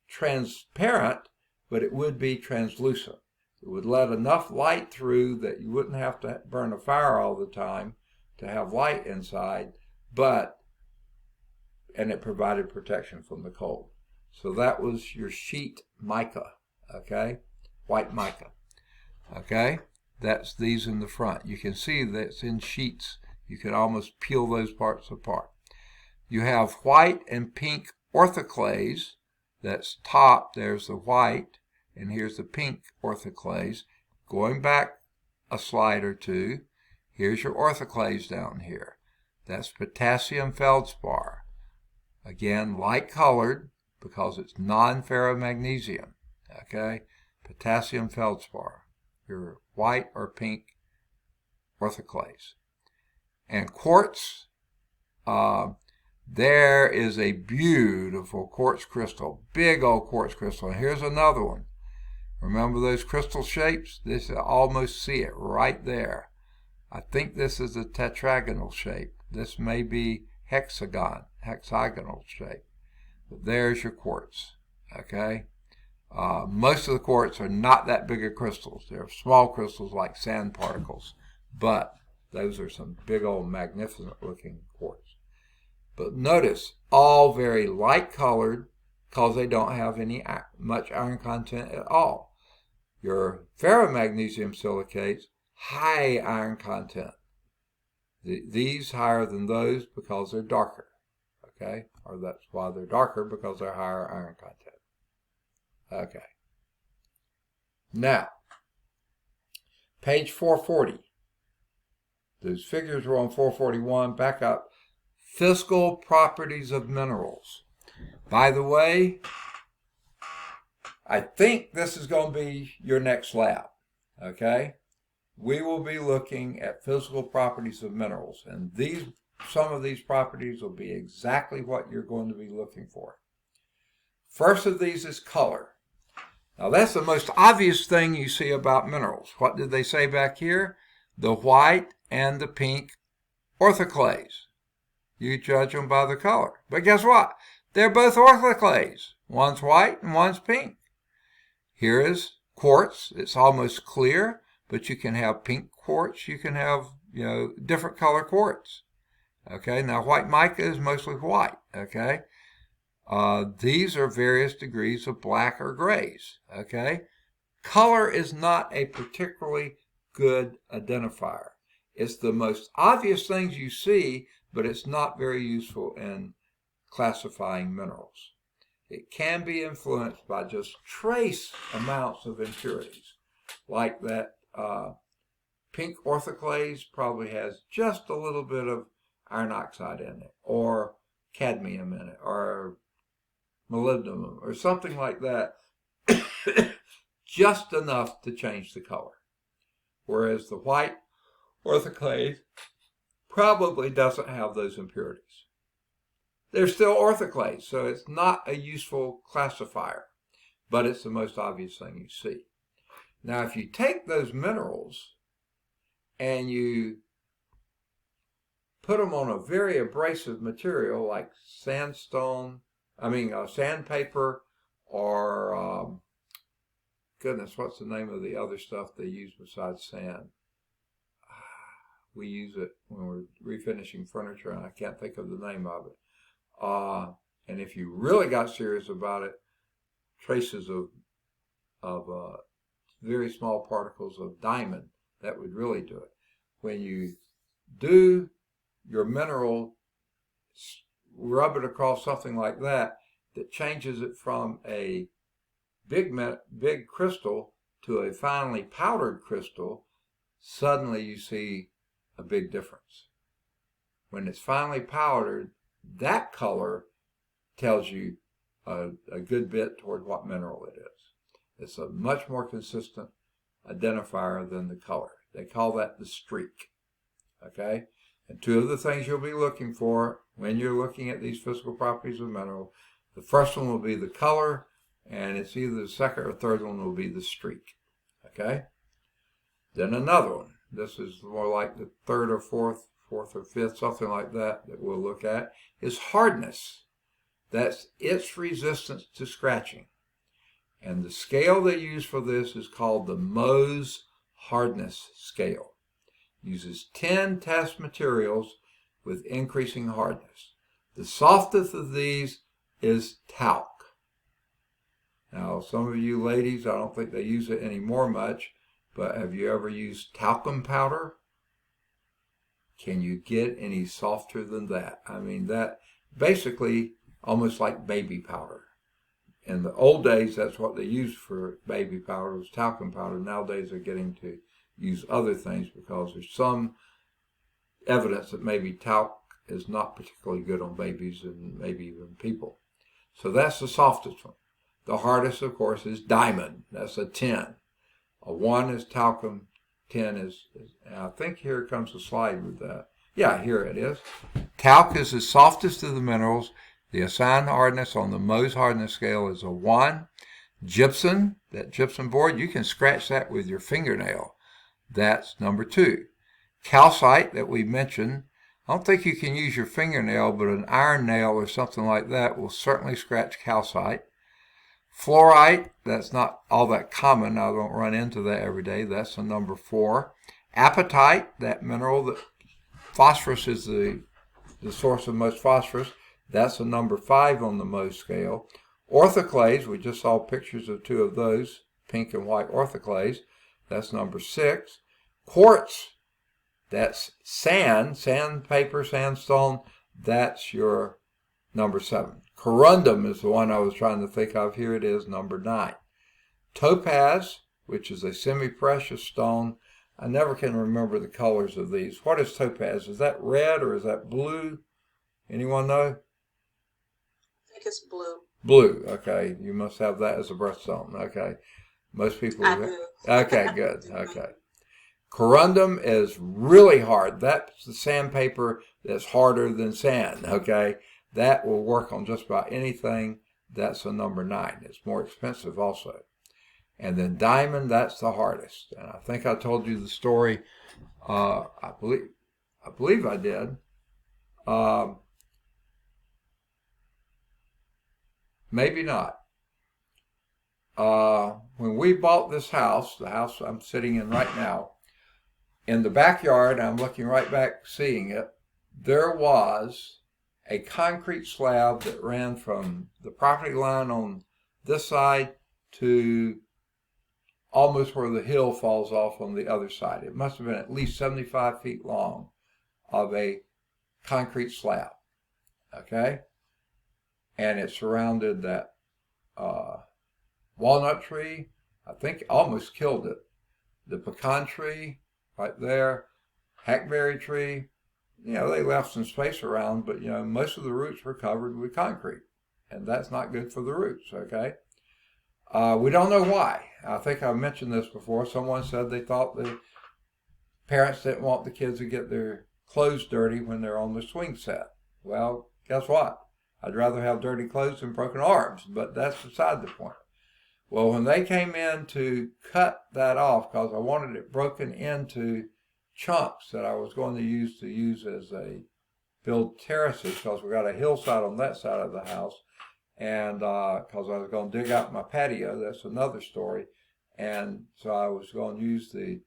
[SPEAKER 1] transparent, but it would be translucent. It would let enough light through that you wouldn't have to burn a fire all the time to have light inside, and it provided protection from the cold. So that was your sheet mica, okay? White mica, okay? That's these in the front. You can see that it's in sheets You can almost peel those parts apart. You have white and pink orthoclase. That's top, there's the white, and here's the pink orthoclase. Going back a slide or two, here's your orthoclase down here. That's potassium feldspar. Again, light colored because it's non-ferromagnesium. Okay, potassium feldspar, your white or pink orthoclase. And quartz, there is a beautiful quartz crystal, big old quartz crystal. And here's another one. Remember those crystal shapes? This, almost see it right there. I think this is a tetragonal shape. This may be hexagonal shape. But there's your quartz, okay? Most of the quartz are not that big of crystals. They're small crystals like sand particles, but those are some big old magnificent looking quartz. But notice, all very light colored because they don't have much iron content at all. Your ferromagnesium silicates, high iron content. These higher than those because they're darker, okay? Or that's why they're darker, because they're higher iron content. Okay. Now, page 440. Those figures were on 441. Back up. Physical properties of minerals. By the way, I think this is going to be your next lab, okay? We will be looking at physical properties of minerals, and some of these properties will be exactly what you're going to be looking for. First of these is color. Now that's the most obvious thing you see about minerals. What did they say back here? The white and the pink orthoclase. You judge them by the color. But guess what? They're both orthoclase. One's white and one's pink. Here is quartz. It's almost clear, but you can have pink quartz. You can have, different color quartz. Okay, now white mica is mostly white. Okay, these are various degrees of black or grays. Okay, color is not a particularly good identifier. It's the most obvious things you see, but it's not very useful in classifying minerals. It can be influenced by just trace amounts of impurities, like that pink orthoclase probably has just a little bit of iron oxide in it, or cadmium in it, or molybdenum, or something like that, just enough to change the color. Whereas the white orthoclase probably doesn't have those impurities. They're still orthoclase, so it's not a useful classifier, but it's the most obvious thing you see. Now, if you take those minerals and you put them on a very abrasive material like sandpaper, or goodness, what's the name of the other stuff they use besides sand? We use it when we're refinishing furniture, and I can't think of the name of it. And if you really got serious about it, traces of very small particles of diamond, that would really do it. When you do your mineral, rub it across something like that changes it from a big crystal to a finely powdered crystal, suddenly you see a big difference. When it's finely powdered, that color tells you a good bit toward what mineral it is. It's a much more consistent identifier than the color. They call that the streak. Okay? And two of the things you'll be looking for when you're looking at these physical properties of mineral, the first one will be the color, and it's either the second or third one will be the streak. Okay? Then another one. This is more like the third or fourth or fifth, something like that we'll look at, is hardness. That's its resistance to scratching. And the scale they use for this is called the Mohs hardness scale. Uses 10 test materials with increasing hardness. The softest of these is talc. Now, some of you ladies, I don't think they use it anymore much, but have you ever used talcum powder? Can you get any softer than that? I mean, that basically almost like baby powder. In the old days, that's what they used for baby powder, was talcum powder. Nowadays, they're getting to use other things because there's some evidence that maybe talc is not particularly good on babies and maybe even people. So that's the softest one. The hardest, of course, is diamond. That's a 10. A 1 is talcum. 10 is I think here comes a slide with that. Yeah, here it is. Talc is the softest of the minerals. The assigned hardness on the Mohs hardness scale is a 1. Gypsum, that gypsum board, you can scratch that with your fingernail. That's number 2. Calcite that we mentioned, I don't think you can use your fingernail, but an iron nail or something like that will certainly scratch calcite. Fluorite, that's not all that common. I don't run into that every day. That's a number 4. Apatite, that mineral, that phosphorus is the source of most phosphorus. That's a number 5 on the Mohs scale. Orthoclase, we just saw pictures of 2 of those, pink and white orthoclase. That's number 6. Quartz, that's sandpaper, sandstone. That's your number 7. Corundum is the one I was trying to think of. Here it is, number 9. Topaz, which is a semi-precious stone. I never can remember the colors of these. What is topaz? Is that red or is that blue? Anyone know?
[SPEAKER 3] I think it's blue.
[SPEAKER 1] Blue, okay. You must have that as a birthstone, okay. Most people
[SPEAKER 3] I do.
[SPEAKER 1] Okay, good, okay. Corundum is really hard. That's the sandpaper that's harder than sand, okay. That will work on just about anything. That's a number 9. It's more expensive also. And then diamond, that's the hardest. And I think I told you the story. I believe I did. Maybe not. When we bought this house, the house I'm sitting in right now, in the backyard, I'm looking right back seeing it, there was a concrete slab that ran from the property line on this side to almost where the hill falls off on the other side. It must have been at least 75 feet long of a concrete slab, okay? And it surrounded that walnut tree, I think almost killed it. The pecan tree right there, hackberry tree, you know, they left some space around, but, you know, most of the roots were covered with concrete, and that's not good for the roots, okay? We don't know why. I think I mentioned this before. Someone said they thought the parents didn't want the kids to get their clothes dirty when they're on the swing set. Well, guess what? I'd rather have dirty clothes than broken arms, but that's beside the point. Well, when they came in to cut that off, because I wanted it broken into chunks that I was going to use as a build terraces, because we got a hillside on that side of the house, and because I was going to dig out my patio, that's another story, and so I was going to use the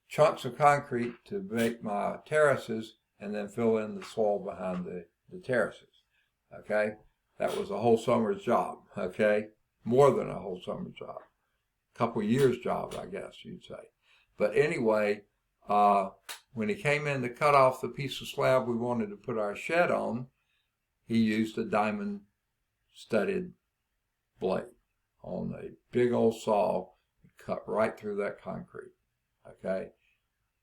[SPEAKER 1] chunks of concrete to make my terraces and then fill in the soil behind the terraces, okay? That was a whole summer's job, okay? More than a whole summer job. A couple years job, I guess you'd say. But anyway, when he came in to cut off the piece of slab we wanted to put our shed on, he used a diamond studded blade on a big old saw and cut right through that concrete, okay?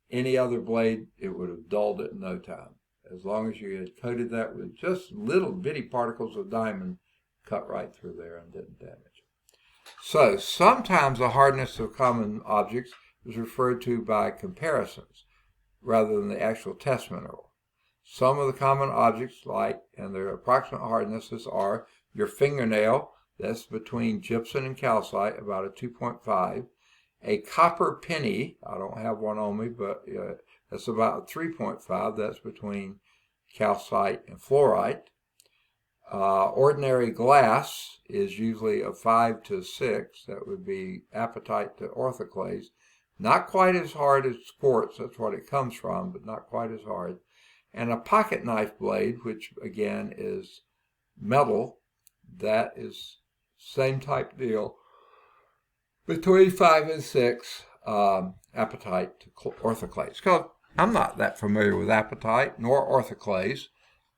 [SPEAKER 1] Any other blade, it would have dulled it in no time. As long as you had coated that with just little bitty particles of diamond, cut right through there and didn't damage it. So sometimes the hardness of common objects is referred to by comparisons rather than the actual test mineral. Some of the common objects like, and their approximate hardnesses are your fingernail, that's between gypsum and calcite, about a 2.5. A copper penny, I don't have one on me, but that's about a 3.5. That's between calcite and fluorite. Ordinary glass is usually a 5 to 6. That would be apatite to orthoclase. Not quite as hard as quartz, that's what it comes from, but not quite as hard. And a pocket knife blade, which again is metal, that is same type deal. Between 5 and 6, apatite to orthoclase. Because I'm not that familiar with apatite nor orthoclase,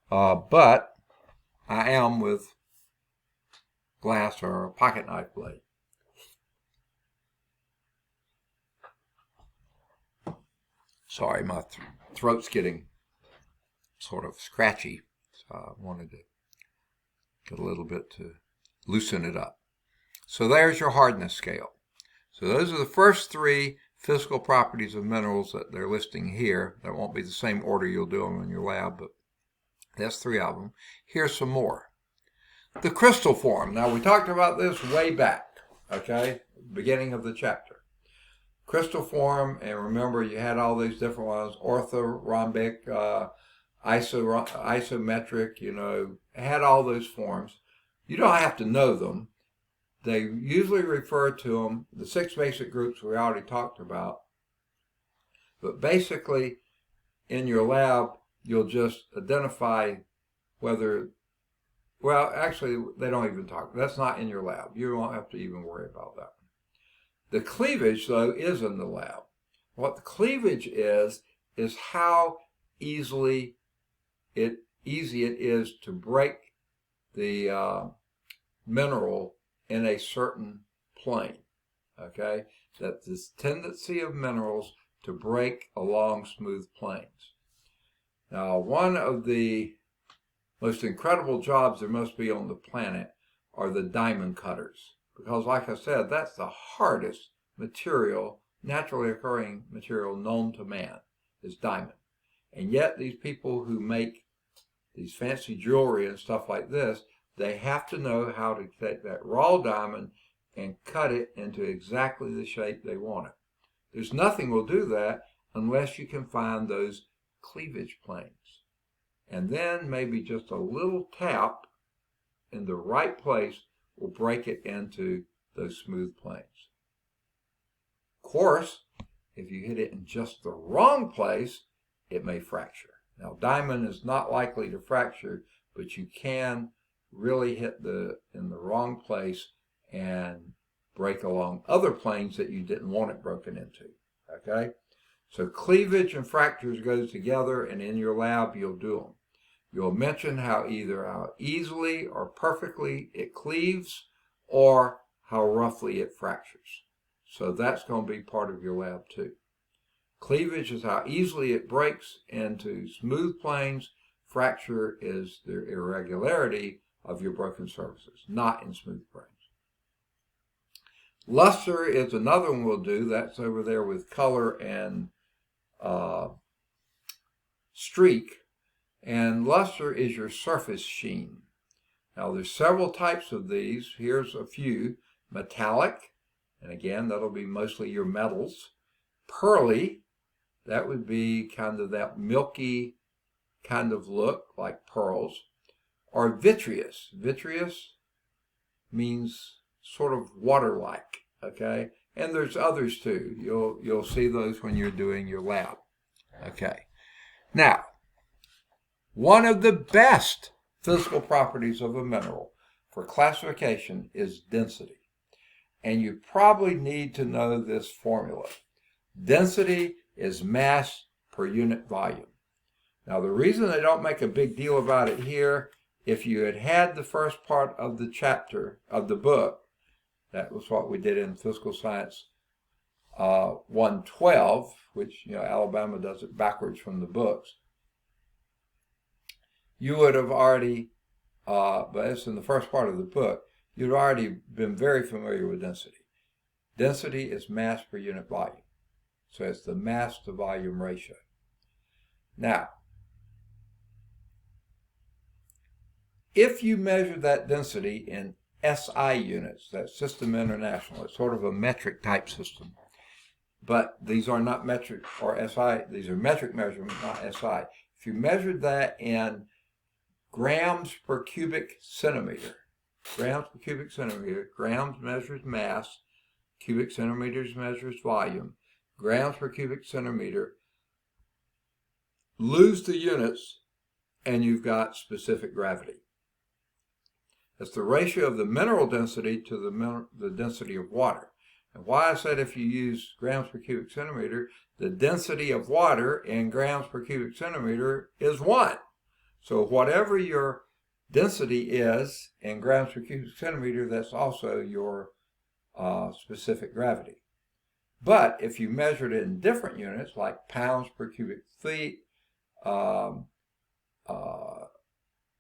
[SPEAKER 1] but I am with glass or a pocket knife blade. Sorry, my throat's getting sort of scratchy, so I wanted to get a little bit to loosen it up. So there's your hardness scale. So those are the first three physical properties of minerals that they're listing here. That won't be the same order you'll do them in your lab, but that's three of them. Here's some more. The crystal form. Now, we talked about this way back, okay, beginning of the chapter. Crystal form, and remember you had all these different ones, orthorhombic, isometric, had all those forms. You don't have to know them. They usually refer to them, the six basic groups we already talked about. But basically, in your lab, you'll just identify whether, well, actually, they don't even talk. That's not in your lab. You won't have to even worry about that. The cleavage, though, is in the lab. What the cleavage is how easy it is to break the mineral in a certain plane, okay? That's this tendency of minerals to break along smooth planes. Now, one of the most incredible jobs there must be on the planet are the diamond cutters. Because, like I said, that's the hardest material, naturally occurring material known to man, is diamond. And yet these people who make these fancy jewelry and stuff like this, they have to know how to take that raw diamond and cut it into exactly the shape they want it. There's nothing will do that unless you can find those cleavage planes. And then maybe just a little tap in the right place will break it into those smooth planes. Of course, if you hit it in just the wrong place, it may fracture. Now, diamond is not likely to fracture, but you can really hit in the wrong place and break along other planes that you didn't want it broken into. Okay? So cleavage and fractures go together, and in your lab, you'll do them. You'll mention how easily or perfectly it cleaves or how roughly it fractures. So that's going to be part of your lab too. Cleavage is how easily it breaks into smooth planes. Fracture is the irregularity of your broken surfaces, not in smooth planes. Luster is another one we'll do. That's over there with color and streak. And luster is your surface sheen. Now there's several types of these. Here's a few. Metallic, and again that'll be mostly your metals. Pearly, that would be kind of that milky kind of look like pearls. Or vitreous. Vitreous means sort of water-like, okay? And there's others too. You'll see those when you're doing your lab. Okay. Now, one of the best physical properties of a mineral for classification is density. And you probably need to know this formula. Density is mass per unit volume. Now, the reason I don't make a big deal about it here, if you had the first part of the chapter of the book, that was what we did in Physical Science 112, which, Alabama does it backwards from the books. You would have already, but it's in the first part of the book, you'd already been very familiar with density. Density is mass per unit volume. So it's the mass to volume ratio. Now, if you measure that density in SI units, that's System International, it's sort of a metric type system. But these are not metric or SI, these are metric measurements, not SI. If you measured that in grams per cubic centimeter, grams measures mass, cubic centimeters measures volume, grams per cubic centimeter, lose the units, and you've got specific gravity. That's the ratio of the mineral density to the density of water. And why I said if you use grams per cubic centimeter, the density of water in grams per cubic centimeter is 1. So whatever your density is in grams per cubic centimeter, that's also your specific gravity. But if you measured it in different units, like pounds per cubic feet,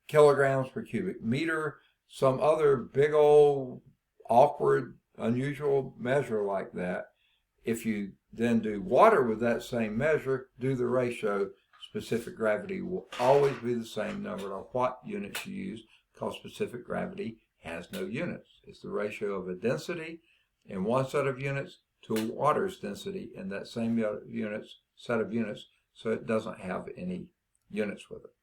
[SPEAKER 1] kilograms per cubic meter, some other big old awkward, unusual measure like that, if you then do water with that same measure, do the ratio, specific gravity will always be the same no matter what units you use, because specific gravity has no units. It's the ratio of a density in one set of units to water's density in that same set of units, so it doesn't have any units with it.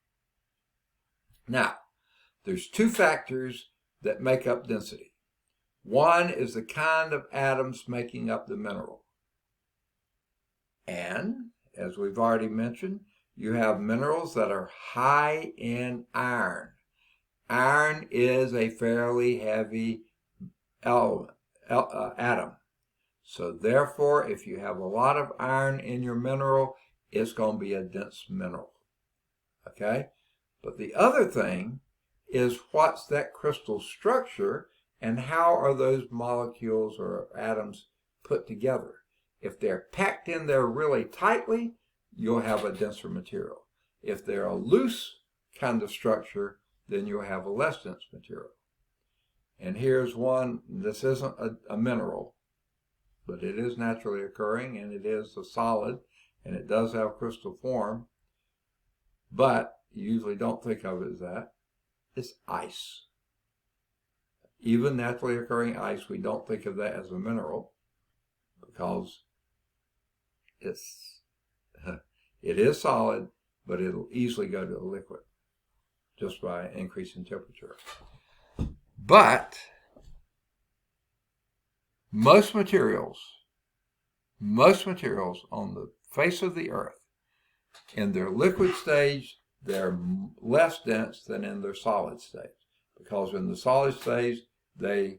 [SPEAKER 1] Now, there's 2 factors that make up density. One is the kind of atoms making up the mineral. And, as we've already mentioned, you have minerals that are high in iron. Iron is a fairly heavy atom. So therefore, if you have a lot of iron in your mineral, it's going to be a dense mineral. Okay? But the other thing is, what's that crystal structure and how are those molecules or atoms put together? If they're packed in there really tightly, you'll have a denser material. If they're a loose kind of structure, then you'll have a less dense material. And here's one. This isn't a mineral, but it is naturally occurring, and it is a solid, and it does have crystal form, but you usually don't think of it as that. It's ice. Even naturally occurring ice, we don't think of that as a mineral, because it is solid, but it'll easily go to a liquid just by increasing temperature. But most materials on the face of the earth, in their liquid stage, they're less dense than in their solid stage, because in the solid stage, the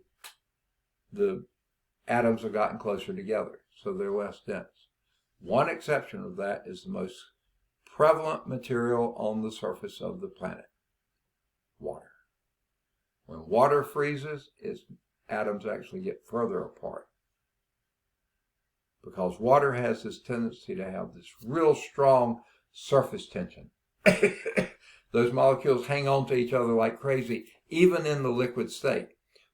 [SPEAKER 1] atoms have gotten closer together, so they're less dense. One exception of that is the most prevalent material on the surface of the planet, water. When water freezes, its atoms actually get further apart, because water has this tendency to have this real strong surface tension. Those molecules hang on to each other like crazy, even in the liquid state.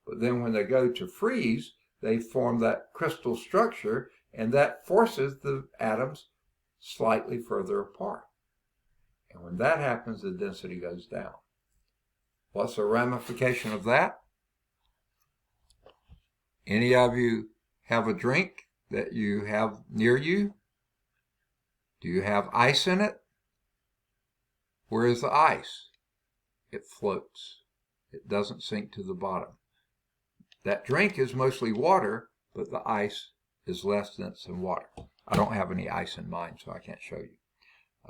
[SPEAKER 1] But then when they go to freeze, they form that crystal structure, and that forces the atoms slightly further apart. And when that happens, the density goes down. What's the ramification of that? Any of you have a drink that you have near you? Do you have ice in it? Where is the ice? It floats. It doesn't sink to the bottom. That drink is mostly water, but the ice is less dense than water. I don't have any ice in mine, so I can't show you.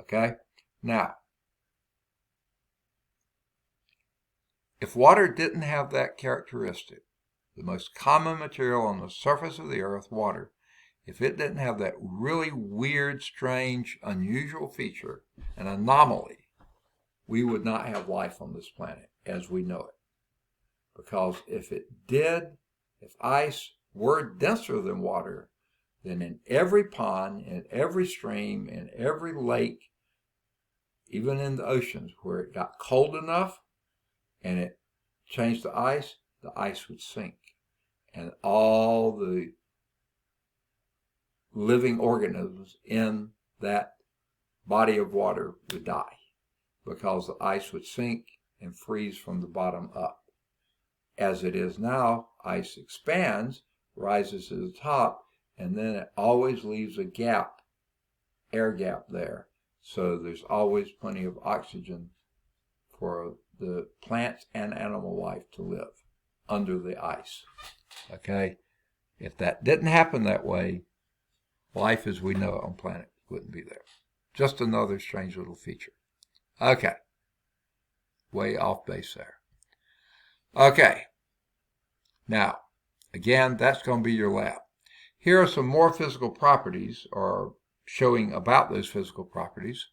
[SPEAKER 1] Okay? Now, if water didn't have that characteristic, the most common material on the surface of the earth, water, if it didn't have that really weird, strange, unusual feature, an anomaly, we would not have life on this planet as we know it. Because if it did, if ice were denser than water, then in every pond, in every stream, in every lake, even in the oceans where it got cold enough and it changed the ice would sink. And all the living organisms in that body of water would die, because the ice would sink and freeze from the bottom up. As it is now, ice expands, rises to the top, and then it always leaves a gap, air gap there. So there's always plenty of oxygen for the plants and animal life to live under the ice. Okay? If that didn't happen that way, life as we know it on planet wouldn't be there. Just another strange little feature. Okay. Way off base there. Okay. Now, again, that's going to be your lab. here are some more physical properties, or showing about those physical properties.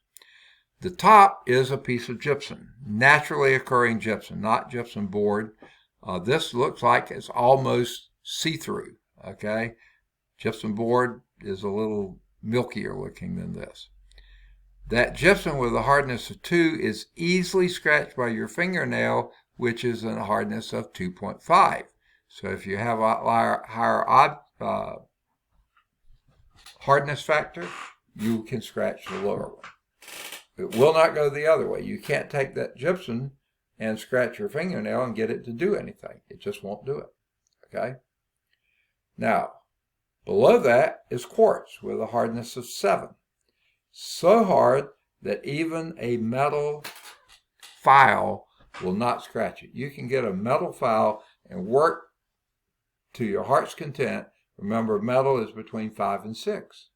[SPEAKER 1] The top is a piece of gypsum, naturally occurring gypsum, not gypsum board. This looks like it's almost see-through, okay? Gypsum board is a little milkier looking than this. That gypsum with a hardness of 2 is easily scratched by your fingernail, which is a hardness of 2.5. So if you have a higher hardness factor, you can scratch the lower one. It will not go the other way. You can't take that gypsum and scratch your fingernail and get it to do anything. It just won't do it. Okay? Now, below that is quartz with a hardness of 7. So hard that even a metal file will not scratch it. You can get a metal file and work to your heart's content. Remember, metal is between 5 and 6.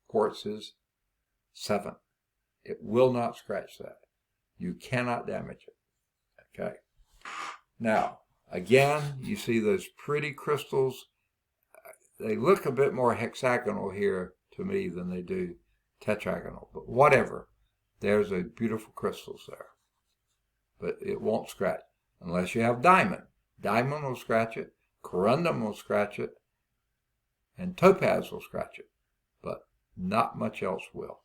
[SPEAKER 1] Quartz is 7. It will not scratch that. You cannot damage it. Okay. Now, again, you see those pretty crystals. They look a bit more hexagonal here to me than they do tetragonal, but whatever. There's a beautiful crystals there. But it won't scratch unless you have diamond. Diamond will scratch it, corundum will scratch it, and topaz will scratch it, but not much else will.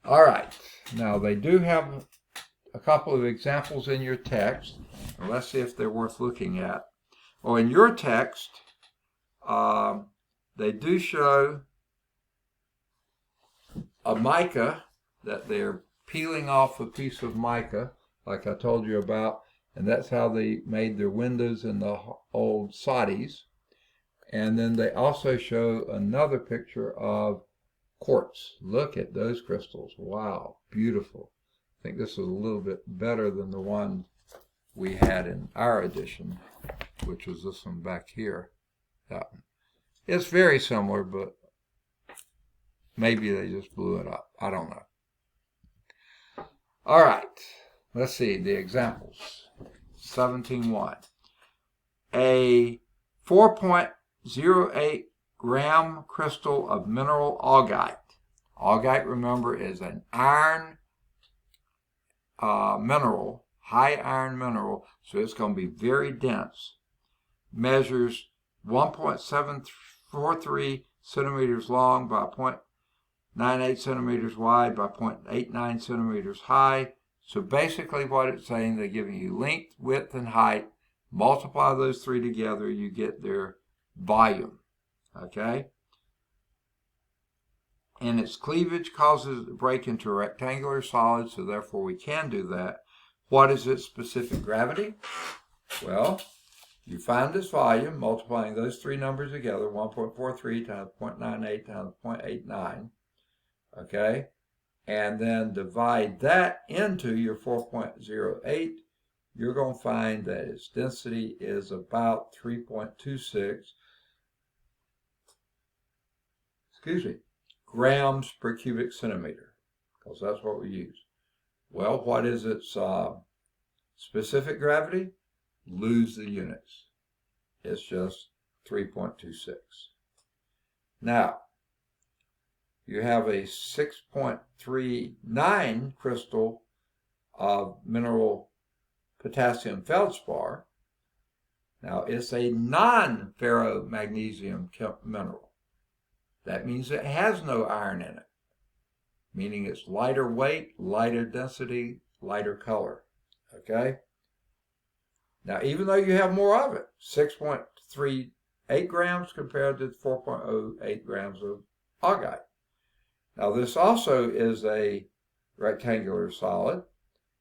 [SPEAKER 1] All right, now they do have a couple of examples in your text. Let's see if they're worth looking at. Well, in your text, they do show a mica that they're peeling off a piece of mica, like I told you about, and that's how they made their windows in the old soddies. And then they also show another picture of quartz. Look at those crystals. Wow, beautiful. I think this is a little bit better than the one we had in our edition, which was this one back here. That one. It's very similar, but maybe they just blew it up. I don't know. All right, let's see the examples. 17.1. A 4.08 gram crystal of mineral augite. Augite, remember, is an iron mineral, high iron mineral, so it's going to be very dense. Measures 1.743 centimeters long by 0.98 centimeters wide by 0.89 centimeters high. So basically what it's saying, they're giving you length, width, and height. Multiply those three together, you get their volume. Okay? And its cleavage causes it to break into a rectangular solid, so therefore we can do that. What is its specific gravity? Well, you find its volume, multiplying those three numbers together, 1.43 times 0.98 times 0.89. Okay? And then divide that into your 4.08. You're going to find that its density is about 3.26 grams per cubic centimeter, because that's what we use. Well, what is its specific gravity? Lose the units. It's just 3.26. Now, you have a 6.39 crystal of mineral potassium feldspar. Now, it's a non-ferromagnesium mineral. That means it has no iron in it, meaning it's lighter weight, lighter density, lighter color. Okay? Now, even though you have more of it, 6.38 grams compared to 4.08 grams of augite. Now, this also is a rectangular solid,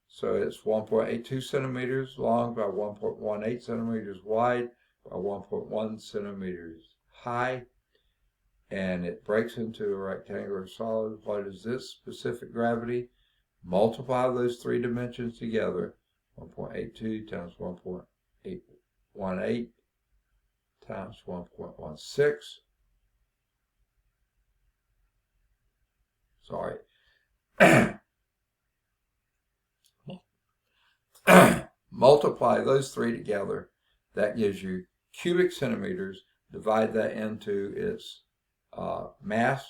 [SPEAKER 1] so it's 1.82 centimeters long by 1.18 centimeters wide by 1.1 centimeters high, and it breaks into a rectangular solid. What is this specific gravity? Multiply those three dimensions together, 1.82 times 1.818 times 1.16. Sorry. Multiply those three together. That gives you cubic centimeters, divide that into its mass,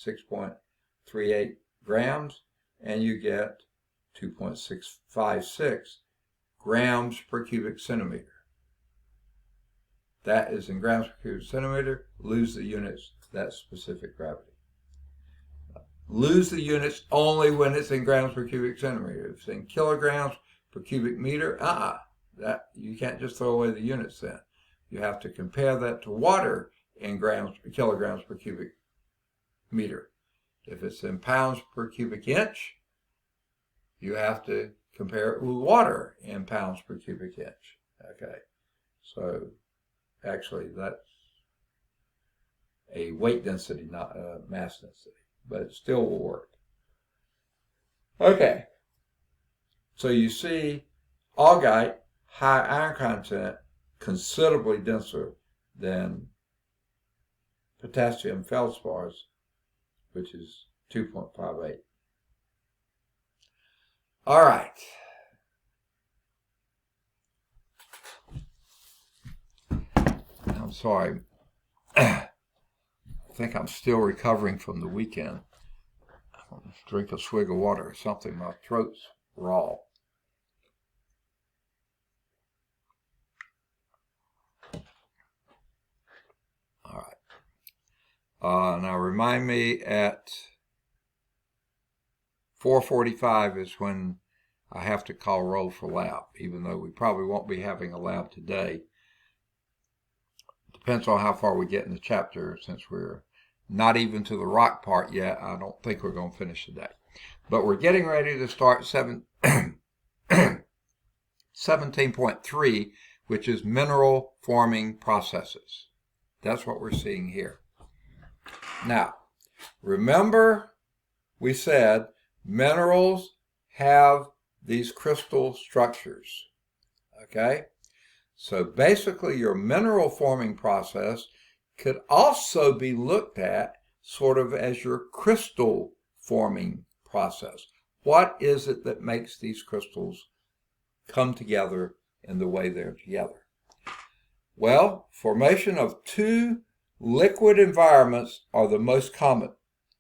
[SPEAKER 1] 6.38 grams, and you get 2.656 grams per cubic centimeter. That is in grams per cubic centimeter. Lose the units, that's specific gravity. Lose the units only when it's in grams per cubic centimeter. If it's in kilograms per cubic meter, that you can't just throw away the units then. You have to compare that to water in kilograms per cubic meter. If it's in pounds per cubic inch, you have to compare it with water in pounds per cubic inch. Okay, so actually that's a weight density, not a mass density, but it still will work. Okay, so you see augite, high iron content, considerably denser than potassium feldspars, which is 2.58. All right. I'm sorry. I think I'm still recovering from the weekend. I'll drink a swig of water or something. My throat's raw. All right. Now remind me at 4:45 is when I have to call roll for lab, even though we probably won't be having a lab today. Depends on how far we get in the chapter. Since we're not even to the rock part yet, I don't think we're going to finish today. But we're getting ready to start 17.3, which is mineral forming processes. That's what we're seeing here. Now, remember we said minerals have these crystal structures. Okay? So basically your mineral forming process could also be looked at sort of as your crystal forming process. What is it that makes these crystals come together in the way they're together? Well, formation of two liquid environments are the most common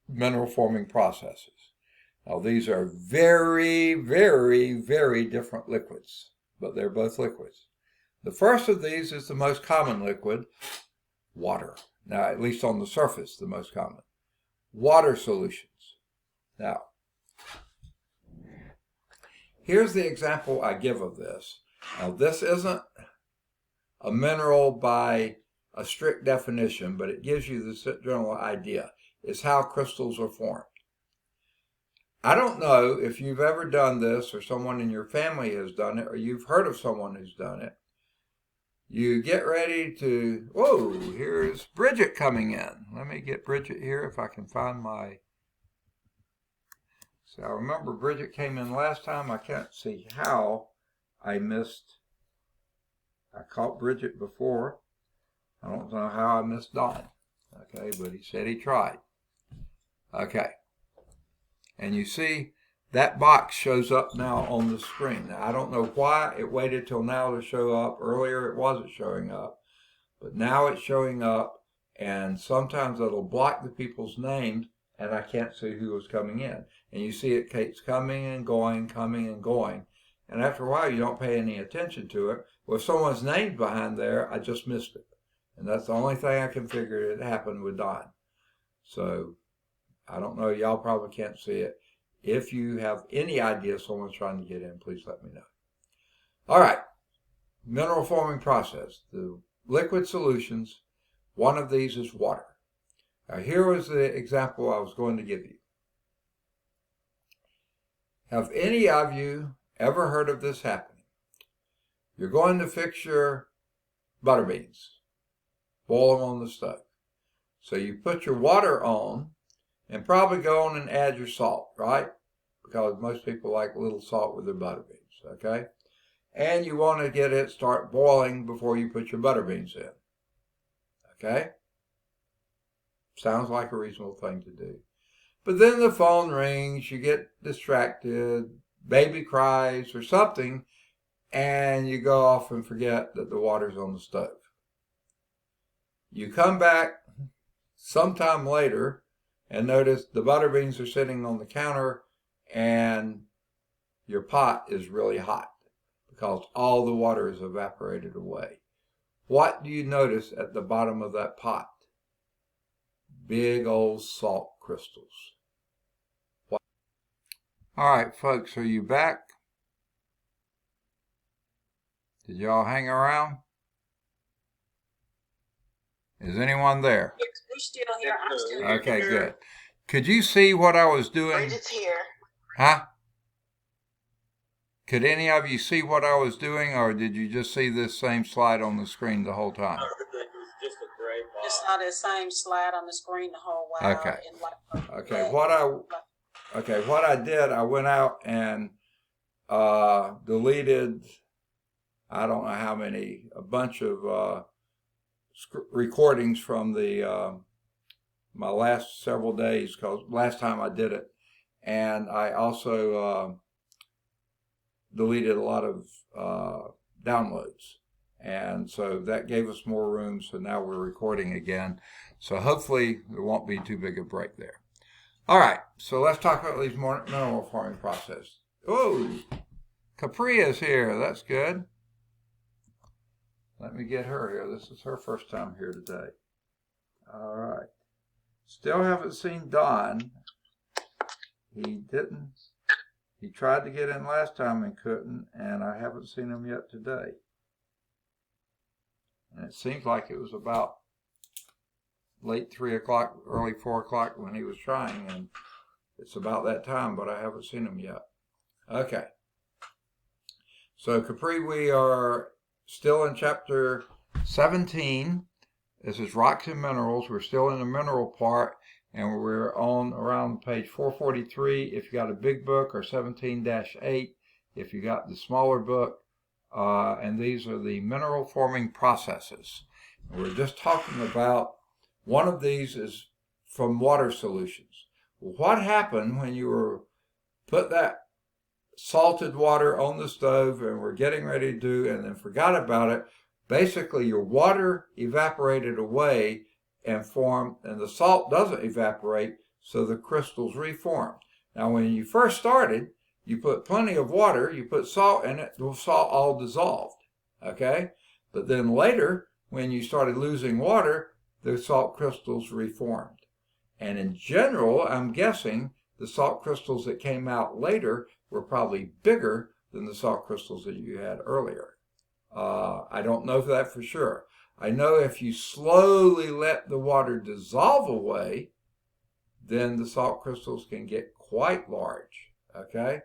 [SPEAKER 1] mineral forming processes. Now these are very, very, very different liquids, but they're both liquids. The first of these is the most common liquid, water. Now, at least on the surface, the most common. Water solutions. Now, here's the example I give of this. Now, this isn't a mineral by a strict definition, but it gives you the general idea. It's how crystals are formed. I don't know if you've ever done this or someone in your family has done it or you've heard of someone who's done it. You get ready to, whoa, here's Bridget coming in. Let me get Bridget here if I can find my, so I remember Bridget came in last time. I can't see how I caught Bridget before. I don't know how I missed Don. Okay, but he said he tried. Okay. And you see that box shows up now on the screen. Now, I don't know why it waited till now to show up. Earlier it wasn't showing up, but now it's showing up, and sometimes it'll block the people's names and I can't see who was coming in. And you see it keeps coming and going, and after a while you don't pay any attention to it. Well, if someone's name's behind there, I just missed it. And that's the only thing I can figure it happened with Don. So I don't know, y'all probably can't see it. If you have any idea someone's trying to get in, please let me know. All right, mineral forming process. The liquid solutions, one of these is water. Now here was the example I was going to give you. Have any of you ever heard of this happening? You're going to fix your butter beans, boil them on the stove. So you put your water on, and probably go on and add your salt, right? Because most people like a little salt with their butter beans, okay? And you want to get it start boiling before you put your butter beans in, okay? Sounds like a reasonable thing to do. But then the phone rings, you get distracted, baby cries or something, and you go off and forget that the water's on the stove. You come back sometime later and notice the butter beans are sitting on the counter and your pot is really hot because all the water is evaporated away. What do you notice at the bottom of that pot? Big old salt crystals. All right, folks, are you back? Did y'all hang around? Is anyone there?
[SPEAKER 3] We're still here. I'm still here.
[SPEAKER 1] Okay, good. Could you see what I was doing?
[SPEAKER 3] Bridget's here.
[SPEAKER 1] Huh? Could any of you see what I was doing, or did you just see this same slide on the screen the whole time?
[SPEAKER 2] Just a gray box.
[SPEAKER 3] Just saw the same slide on the screen the whole while.
[SPEAKER 1] Okay.
[SPEAKER 3] Okay.
[SPEAKER 1] What I did, I went out and deleted, I don't know how many, a bunch of recordings from the my last several days, because last time I did it, and I also deleted a lot of downloads, and so that gave us more room. So now we're recording again. So hopefully there won't be too big a break there. All right, so let's talk about these mineral forming processes. Oh, Capri is here. That's good. Let me get her here. This is her first time here today. All right. Still haven't seen Don. He didn't. He tried to get in last time and couldn't, and I haven't seen him yet today. And it seems like it was about late 3 o'clock, early 4 o'clock when he was trying, and it's about that time, but I haven't seen him yet. Okay. So Capri, we are still in chapter 17. This is rocks and minerals. We're still in the mineral part, and we're on around page 443 if you got a big book, or 17-8 if you got the smaller book. And these are the mineral forming processes. And we're just talking about one of these is from water solutions. What happened when you were put that salted water on the stove and were getting ready to do and then forgot about it? Basically, your water evaporated away and formed, and the salt doesn't evaporate, so the crystals reform. Now, when you first started, you put plenty of water, you put salt in it, the salt all dissolved, okay? But then later, when you started losing water, the salt crystals reformed. And in general, I'm guessing the salt crystals that came out later were probably bigger than the salt crystals that you had earlier. I don't know that for sure. I know if you slowly let the water dissolve away, then the salt crystals can get quite large, okay?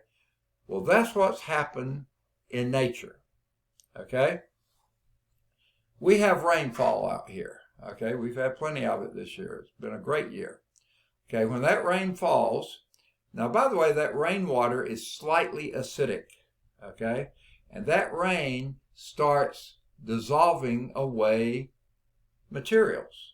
[SPEAKER 1] Well, that's what's happened in nature, okay? We have rainfall out here, okay? We've had plenty of it this year. It's been a great year. Okay, when that rain falls, now by the way, that rainwater is slightly acidic, okay? And that rain starts dissolving away materials.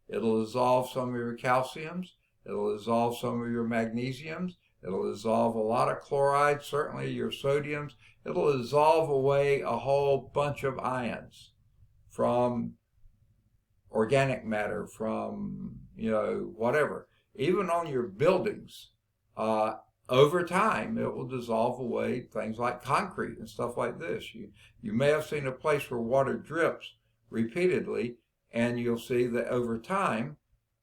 [SPEAKER 1] It'll dissolve some of your calciums. It'll dissolve some of your magnesiums. It'll dissolve a lot of chlorides, certainly your sodiums. It'll dissolve away a whole bunch of ions from organic matter, from, whatever. Even on your buildings, over time, it will dissolve away things like concrete and stuff like this. You may have seen a place where water drips repeatedly, and you'll see that over time,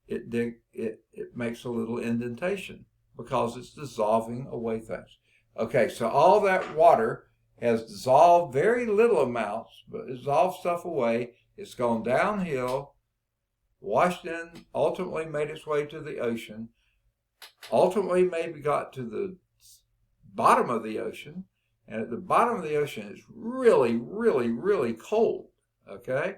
[SPEAKER 1] it makes a little indentation because it's dissolving away things. Okay, so all that water has dissolved very little amounts, but dissolved stuff away. It's gone downhill, washed in, ultimately made its way to the ocean, ultimately maybe got to the bottom of the ocean, and at the bottom of the ocean it's really, really, really cold, okay?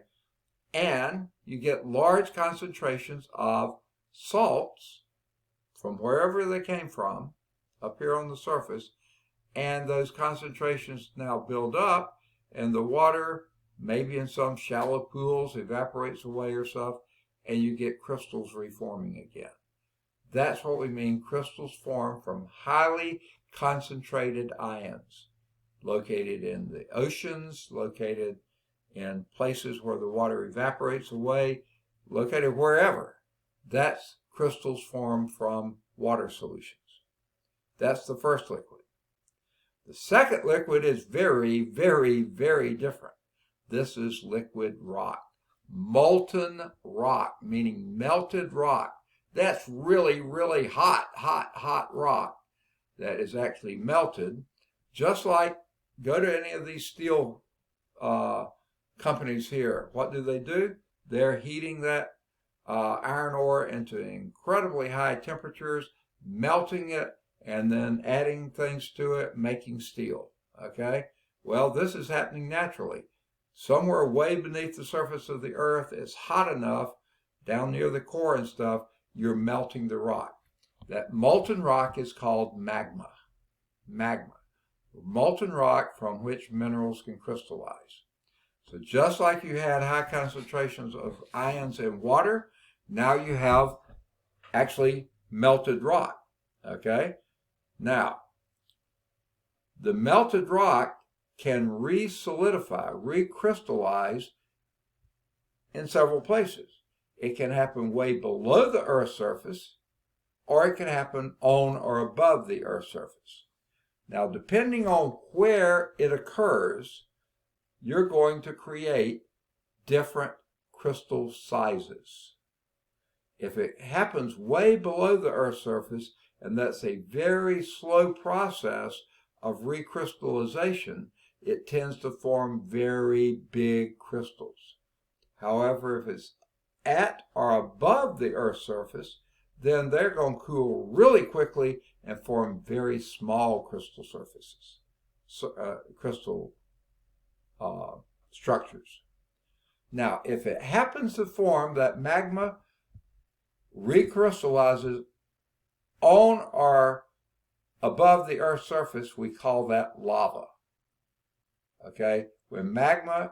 [SPEAKER 1] And you get large concentrations of salts from wherever they came from up here on the surface, and those concentrations now build up, and the water, maybe in some shallow pools, evaporates away or stuff, and you get crystals reforming again. That's what we mean. Crystals form from highly concentrated ions located in the oceans, located in places where the water evaporates away. located wherever, that's crystals formed from water solutions. That's the first liquid. The second liquid is very, very, very different. This is liquid rock. Molten rock, meaning melted rock. That's really, really hot, hot, hot rock that is actually melted. Just like, go to any of these steel companies here. What do? They're heating that iron ore into incredibly high temperatures, melting it, and then adding things to it, making steel. Okay? Well, this is happening naturally. Somewhere way beneath the surface of the earth, it's hot enough, down near the core and stuff, you're melting the rock. That molten rock is called magma. Magma. Molten rock from which minerals can crystallize. So just like you had high concentrations of ions in water, now you have actually melted rock. Okay? Now, the melted rock can re-solidify, recrystallize in several places. It can happen way below the Earth's surface, or it can happen on or above the Earth's surface. Now, depending on where it occurs, you're going to create different crystal sizes. If it happens way below the Earth's surface, and that's a very slow process of recrystallization, it tends to form very big crystals. However, if it's at or above the Earth's surface, then they're going to cool really quickly and form very small crystal surfaces, crystal structures. Now, if it happens to form that magma recrystallizes on or above the Earth's surface, we call that lava. Okay? When magma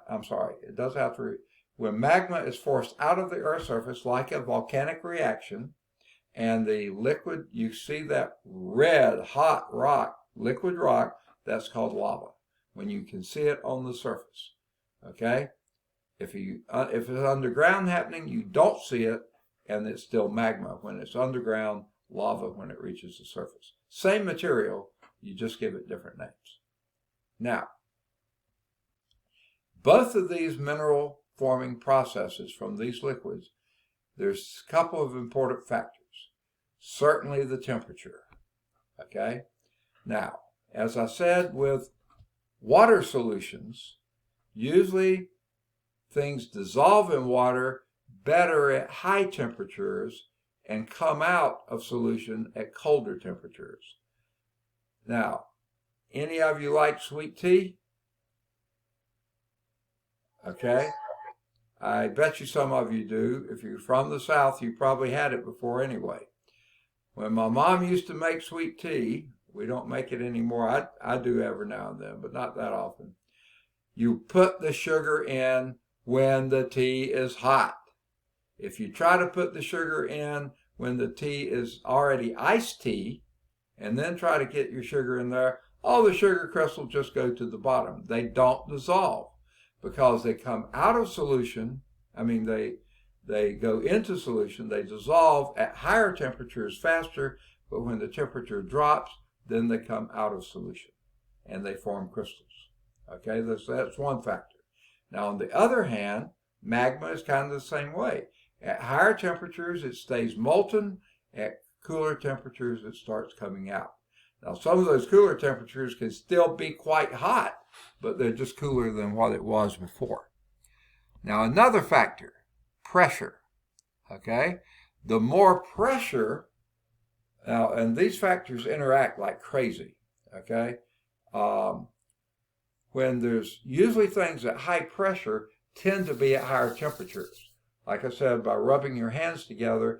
[SPEAKER 1] is forced out of the Earth's surface, like a volcanic reaction, and the liquid, you see that red, hot rock, liquid rock, that's called lava, when you can see it on the surface. Okay? If it's underground happening, you don't see it, and it's still magma. When it's underground, lava when it reaches the surface. Same material, you just give it different names. Now, both of these mineral forming processes from these liquids, there's a couple of important factors. Certainly the temperature. Okay? Now, as I said, with water solutions, usually things dissolve in water better at high temperatures and come out of solution at colder temperatures. Now, any of you like sweet tea? Okay? I bet you some of you do. If you're from the South, you probably had it before anyway. When my mom used to make sweet tea, we don't make it anymore. I do every now and then, but not that often. You put the sugar in when the tea is hot. If you try to put the sugar in when the tea is already iced tea, and then try to get your sugar in there, all the sugar crystals just go to the bottom. They don't dissolve because they come out of solution. I mean, they go into solution. They dissolve at higher temperatures faster, but when the temperature drops, then they come out of solution and they form crystals. Okay, that's one factor. Now, on the other hand, magma is kind of the same way. At higher temperatures, it stays molten. At cooler temperatures, it starts coming out. Now, some of those cooler temperatures can still be quite hot, but they're just cooler than what it was before. Now, another factor, pressure. Okay? The more pressure, now, and these factors interact like crazy. Okay? When there's usually things at high pressure tend to be at higher temperatures. Like I said, by rubbing your hands together,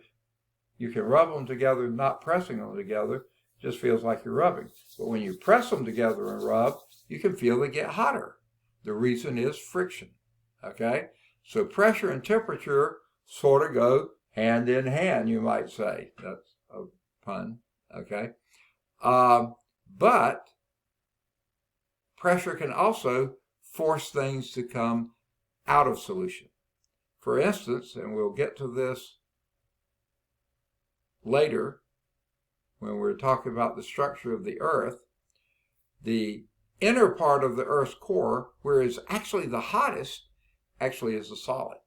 [SPEAKER 1] you can rub them together, not pressing them together. It just feels like you're rubbing. But when you press them together and rub, you can feel they get hotter. The reason is friction. Okay? So pressure and temperature sort of go hand in hand, you might say. That's a pun. Okay? But pressure can also force things to come out of solution. For instance, and we'll get to this later when we're talking about the structure of the Earth, the inner part of the Earth's core, where it's actually the hottest, actually is a solid.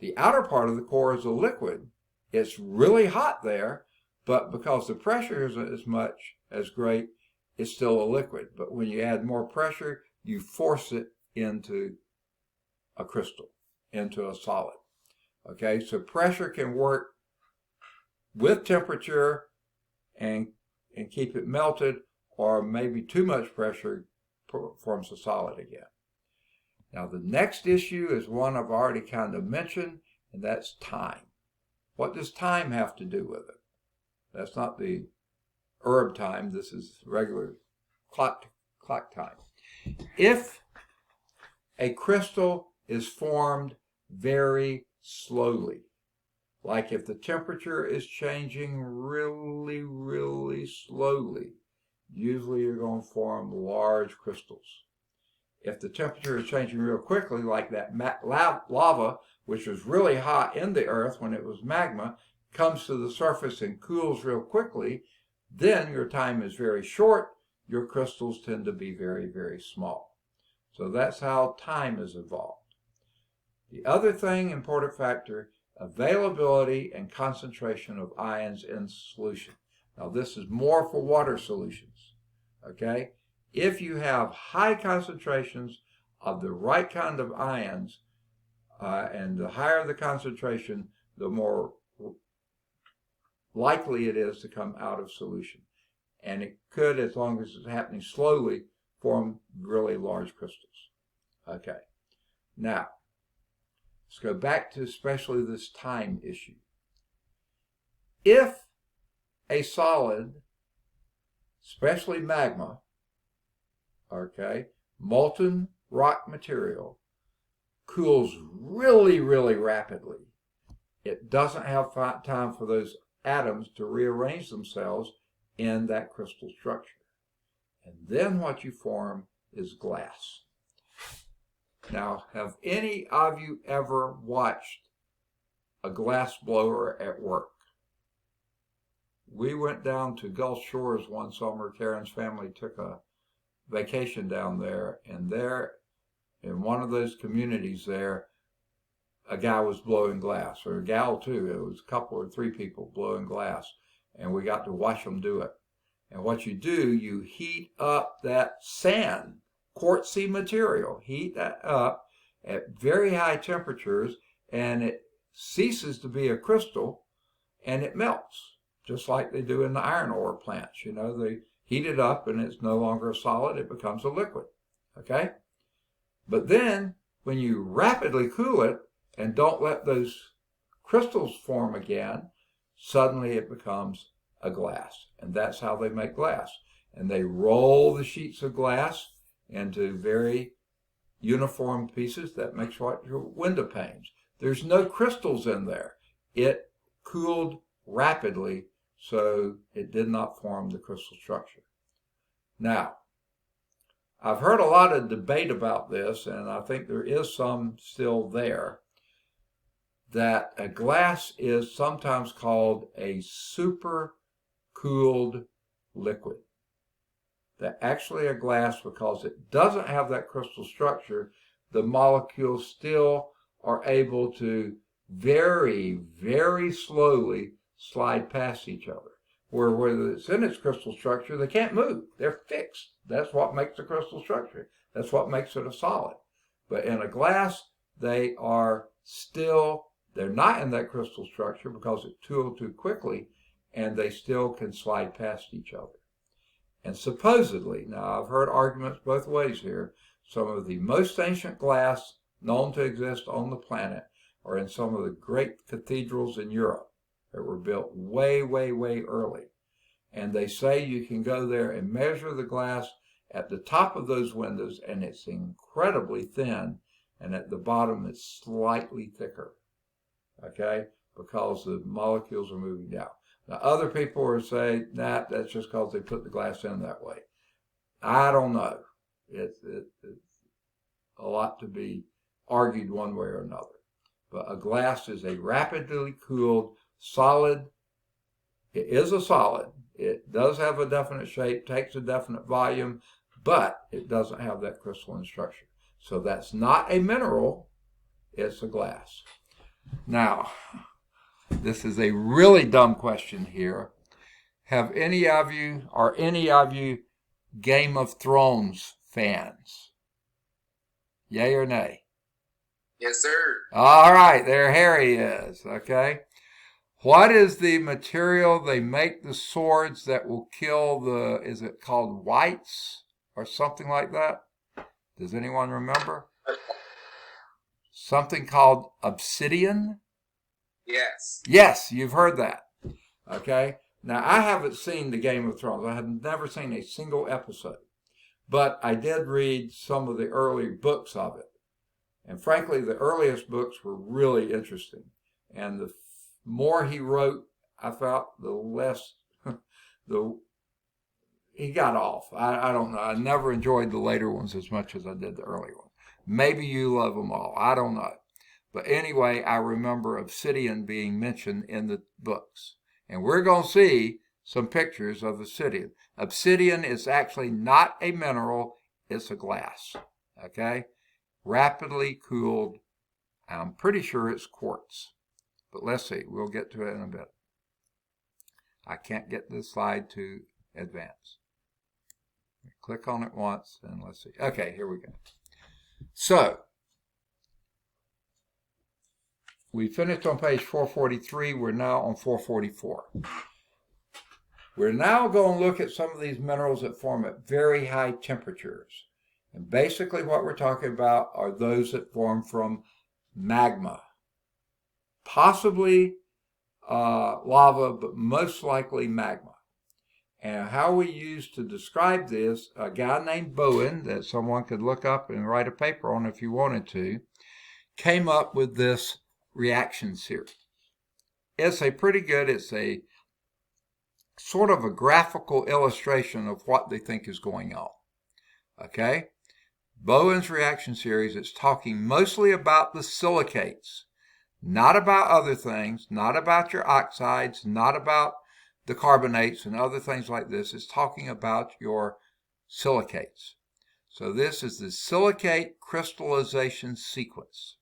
[SPEAKER 1] The outer part of the core is a liquid. It's really hot there, but because the pressure isn't as much as great, it's still a liquid. But when you add more pressure, you force it into a crystal, into a solid. Okay, so pressure can work with temperature and keep it melted, or maybe too much pressure forms a solid again. Now the next issue is one I've already kind of mentioned, and that's time. What does time have to do with it? That's not the herb time, this is regular clock time. If a crystal is formed very slowly, like if the temperature is changing really, really slowly, usually you're going to form large crystals. If the temperature is changing real quickly, like that lava, which was really hot in the earth when it was magma, comes to the surface and cools real quickly, then your time is very short. Your crystals tend to be very, very small. So that's how time is evolved. The other thing, important factor, availability and concentration of ions in solution. Now this is more for water solutions, okay? If you have high concentrations of the right kind of ions, and the higher the concentration, the more likely it is to come out of solution. And it could, as long as it's happening slowly, form really large crystals. Okay, now let's go back to especially this time issue. If a solid, especially magma, okay, molten rock material, cools really, really rapidly, it doesn't have time for those atoms to rearrange themselves in that crystal structure. And then what you form is glass. Now, have any of you ever watched a glass blower at work? We went down to Gulf Shores one summer. Karen's family took a vacation down there, and there in one of those communities there, a guy was blowing glass, or a gal too. It was a couple or three people blowing glass, and we got to watch them do it. And what you do, you heat up that sand, quartzy material, heat that up at very high temperatures, and it ceases to be a crystal, and it melts, just like they do in the iron ore plants. You know, they heat it up, and it's no longer a solid, it becomes a liquid, okay? But then, when you rapidly cool it, and don't let those crystals form again, suddenly it becomes a glass. And that's how they make glass. And they roll the sheets of glass into very uniform pieces that makes what your window panes. There's no crystals in there. It cooled rapidly, so it did not form the crystal structure. Now, I've heard a lot of debate about this, and I think there is some still there, that a glass is sometimes called a super-cooled liquid. That actually a glass, because it doesn't have that crystal structure, the molecules still are able to very, very slowly slide past each other. Where it's in its crystal structure, they can't move. They're fixed. That's what makes the crystal structure. That's what makes it a solid. But in a glass, they are still, they're not in that crystal structure because it cooled too quickly, and they still can slide past each other. And supposedly, now I've heard arguments both ways here, some of the most ancient glass known to exist on the planet are in some of the great cathedrals in Europe that were built way, way, way early. And they say you can go there and measure the glass at the top of those windows, and it's incredibly thin, and at the bottom it's slightly thicker, okay, because the molecules are moving down. Now other people are saying, nah, that's just because they put the glass in that way. I don't know. It's a lot to be argued one way or another. but a glass is a rapidly cooled solid. It is a solid. It does have a definite shape, takes a definite volume, but it doesn't have that crystalline structure. So that's not a mineral, it's a glass. Now, this is a really dumb question here. Are any of you Game of Thrones fans? Yay or nay?
[SPEAKER 4] Yes, sir.
[SPEAKER 1] All right, there Harry is, okay? What is the material they make the swords that will kill is it called whites or something like that? Does anyone remember? Something called obsidian?
[SPEAKER 4] Yes.
[SPEAKER 1] Yes, you've heard that. Okay? Now, I haven't seen the Game of Thrones. I have never seen a single episode. But I did read some of the early books of it. And frankly, the earliest books were really interesting. And the more he wrote, I felt the less he got off. I don't know. I never enjoyed the later ones as much as I did the early ones. Maybe you love them all. I don't know. But anyway, I remember obsidian being mentioned in the books. And we're going to see some pictures of obsidian. Obsidian is actually not a mineral. It's a glass. Okay? Rapidly cooled. I'm pretty sure it's quartz. But let's see. We'll get to it in a bit. I can't get this slide to advance. Click on it once and let's see. Okay, here we go. So, we finished on page 443. We're now on 444. We're now going to look at some of these minerals that form at very high temperatures. And basically what we're talking about are those that form from magma. Possibly lava, but most likely magma. And how we used to describe this, a guy named Bowen, that someone could look up and write a paper on if you wanted to, came up with this reaction series. It's a sort of a graphical illustration of what they think is going on. Okay? Bowen's reaction series is talking mostly about the silicates, not about other things, not about your oxides, not about the carbonates and other things like this. It's talking about your silicates. So this is the silicate crystallization sequence.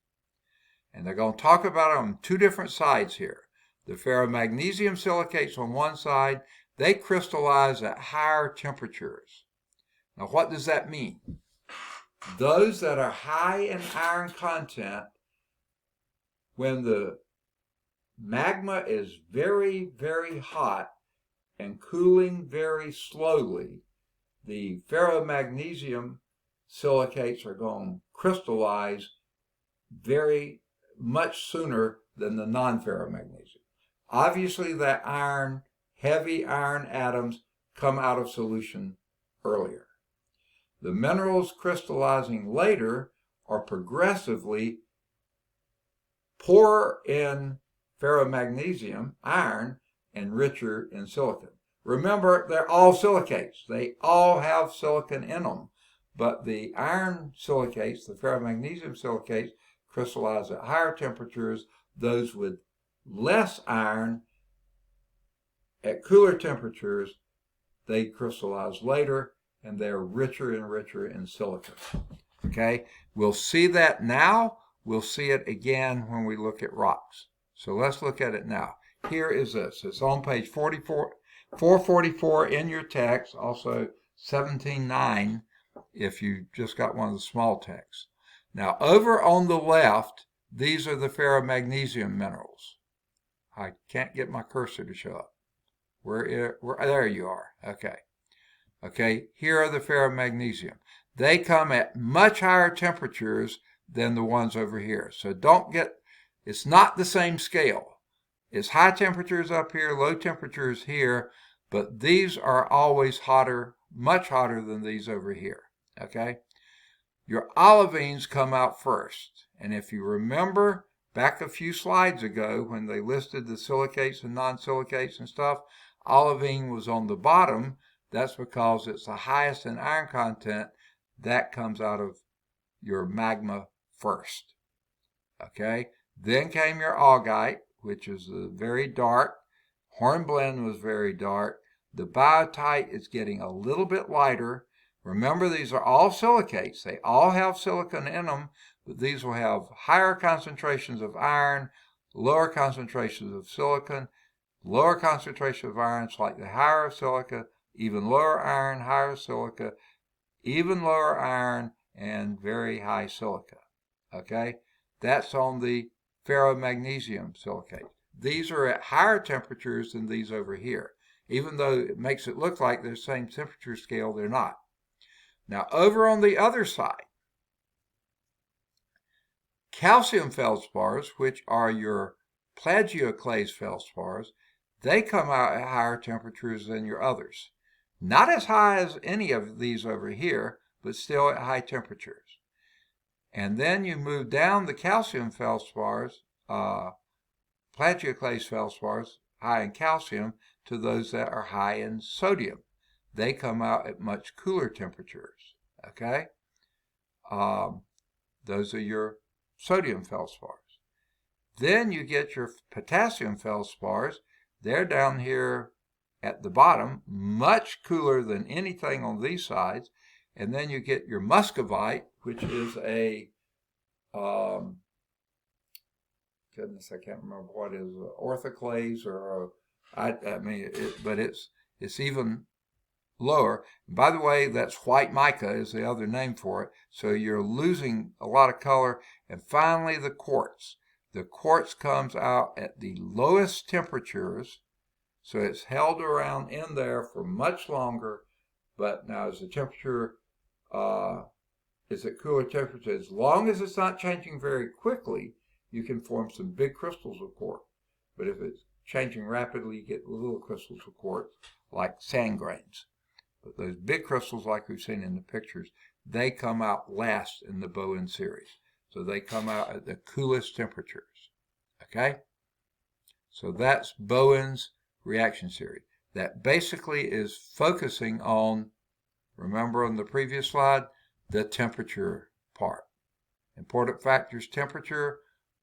[SPEAKER 1] And they're going to talk about it on two different sides here. The ferromagnesium silicates on one side, they crystallize at higher temperatures. Now what does that mean? Those that are high in iron content, when the magma is very, very hot and cooling very slowly, the ferromagnesium silicates are going to crystallize very much sooner than the non-ferromagnesium. Obviously, that heavy iron atoms come out of solution earlier. The minerals crystallizing later are progressively poorer in ferromagnesium, iron, and richer in silicon. Remember, they're all silicates. They all have silicon in them. But the iron silicates, the ferromagnesium silicates, crystallize at higher temperatures. Those with less iron at cooler temperatures, they crystallize later, and they're richer and richer in silicon. Okay? We'll see that now. We'll see it again when we look at rocks. So let's look at it now. Here is this. It's on page 444 in your text, also 17.9 if you just got one of the small texts. Now, over on the left, these are the ferromagnesium minerals. I can't get my cursor to show up. There you are. Okay. Okay, here are the ferromagnesium. They come at much higher temperatures than the ones over here. So it's not the same scale. It's high temperatures up here, low temperatures here, but these are always hotter, much hotter than these over here. Okay? Your olivines come out first. And if you remember back a few slides ago when they listed the silicates and non-silicates and stuff, olivine was on the bottom. That's because it's the highest in iron content. That comes out of your magma first. Okay? Then came your augite, which is very dark. Hornblende was very dark. The biotite is getting a little bit lighter. Remember, these are all silicates. They all have silicon in them, but these will have higher concentrations of iron, lower concentrations of silicon, lower concentration of iron, like the higher silica, even lower iron, higher silica, even lower iron, and very high silica. Okay? That's on the ferromagnesium silicate. These are at higher temperatures than these over here. Even though it makes it look like they're the same temperature scale, they're not. Now, over on the other side, calcium feldspars, which are your plagioclase feldspars, they come out at higher temperatures than your others. Not as high as any of these over here, but still at high temperatures. And then you move down the calcium feldspars, plagioclase feldspars, high in calcium, to those that are high in sodium. They come out at much cooler temperatures. Okay? Those are your sodium feldspars. Then you get your potassium feldspars. They're down here at the bottom, much cooler than anything on these sides. And then you get your muscovite, which is a, goodness, I can't remember what it is, orthoclase or, but it's even lower. And by the way, that's white mica is the other name for it. So you're losing a lot of color. And finally, the quartz. The quartz comes out at the lowest temperatures. So it's held around in there for much longer. But now as the temperature is at cooler temperature, as long as it's not changing very quickly, you can form some big crystals of quartz. But if it's changing rapidly, you get little crystals of quartz like sand grains. But those big crystals, like we've seen in the pictures, they come out last in the Bowen series. So they come out at the coolest temperatures. Okay? So that's Bowen's reaction series. That basically is focusing on, remember on the previous slide, the temperature part. Important factors, temperature.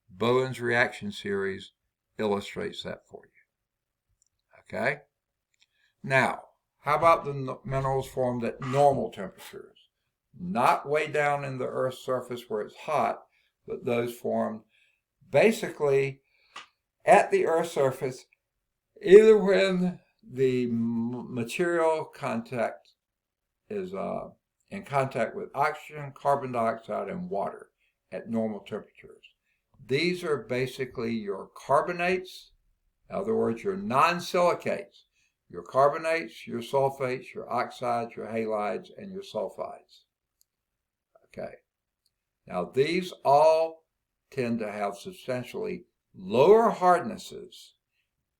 [SPEAKER 1] Bowen's reaction series illustrates that for you. Okay? Now, how about the minerals formed at normal temperatures? Not way down in the Earth's surface where it's hot, but those formed basically at the Earth's surface, either when the material contact is in contact with oxygen, carbon dioxide, and water at normal temperatures. These are basically your carbonates, in other words, your non-silicates. Your carbonates, your sulfates, your oxides, your halides, and your sulfides. Okay. Now these all tend to have substantially lower hardnesses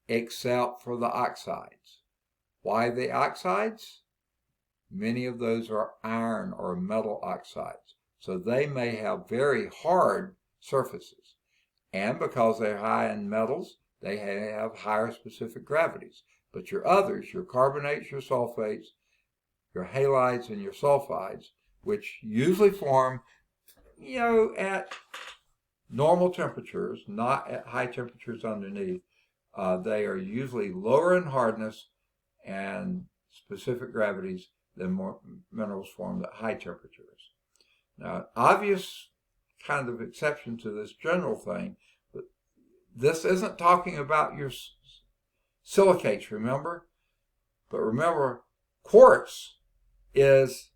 [SPEAKER 1] except for the oxides. Why the oxides? Many of those are iron or metal oxides. So they may have very hard surfaces. And because they're high in metals, they have higher specific gravities. But your others, your carbonates, your sulfates, your halides, and your sulfides, which usually form, at normal temperatures, not at high temperatures underneath, they are usually lower in hardness and specific gravities than more minerals formed at high temperatures. Now, obvious kind of exception to this general thing, but this isn't talking about your silicates, remember? But remember, quartz is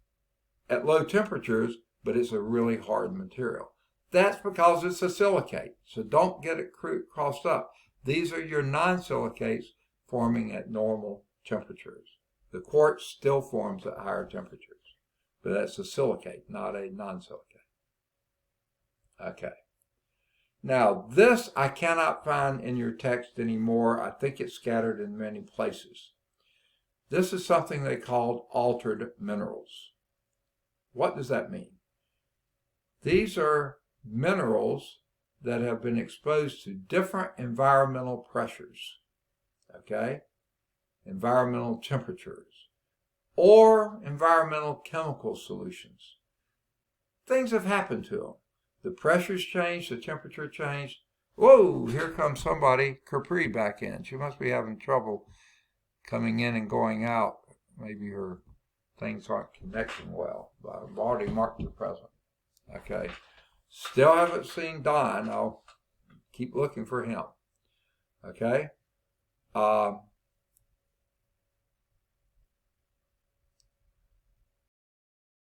[SPEAKER 1] at low temperatures, but it's a really hard material. That's because it's a silicate, so don't get it crossed up. These are your non-silicates forming at normal temperatures. The quartz still forms at higher temperatures, but that's a silicate, not a non-silicate. Okay. Now, this I cannot find in your text anymore. I think it's scattered in many places. This is something they called altered minerals. What does that mean? These are minerals that have been exposed to different environmental pressures, okay? Environmental temperatures, or environmental chemical solutions. Things have happened to them. The pressures changed, the temperature changed, Whoa, here comes somebody. Capri back in. She must be having trouble coming in and going out. Maybe her things aren't connecting well. But I've already marked her present. Okay. Still haven't seen Don. I'll keep looking for him. Okay.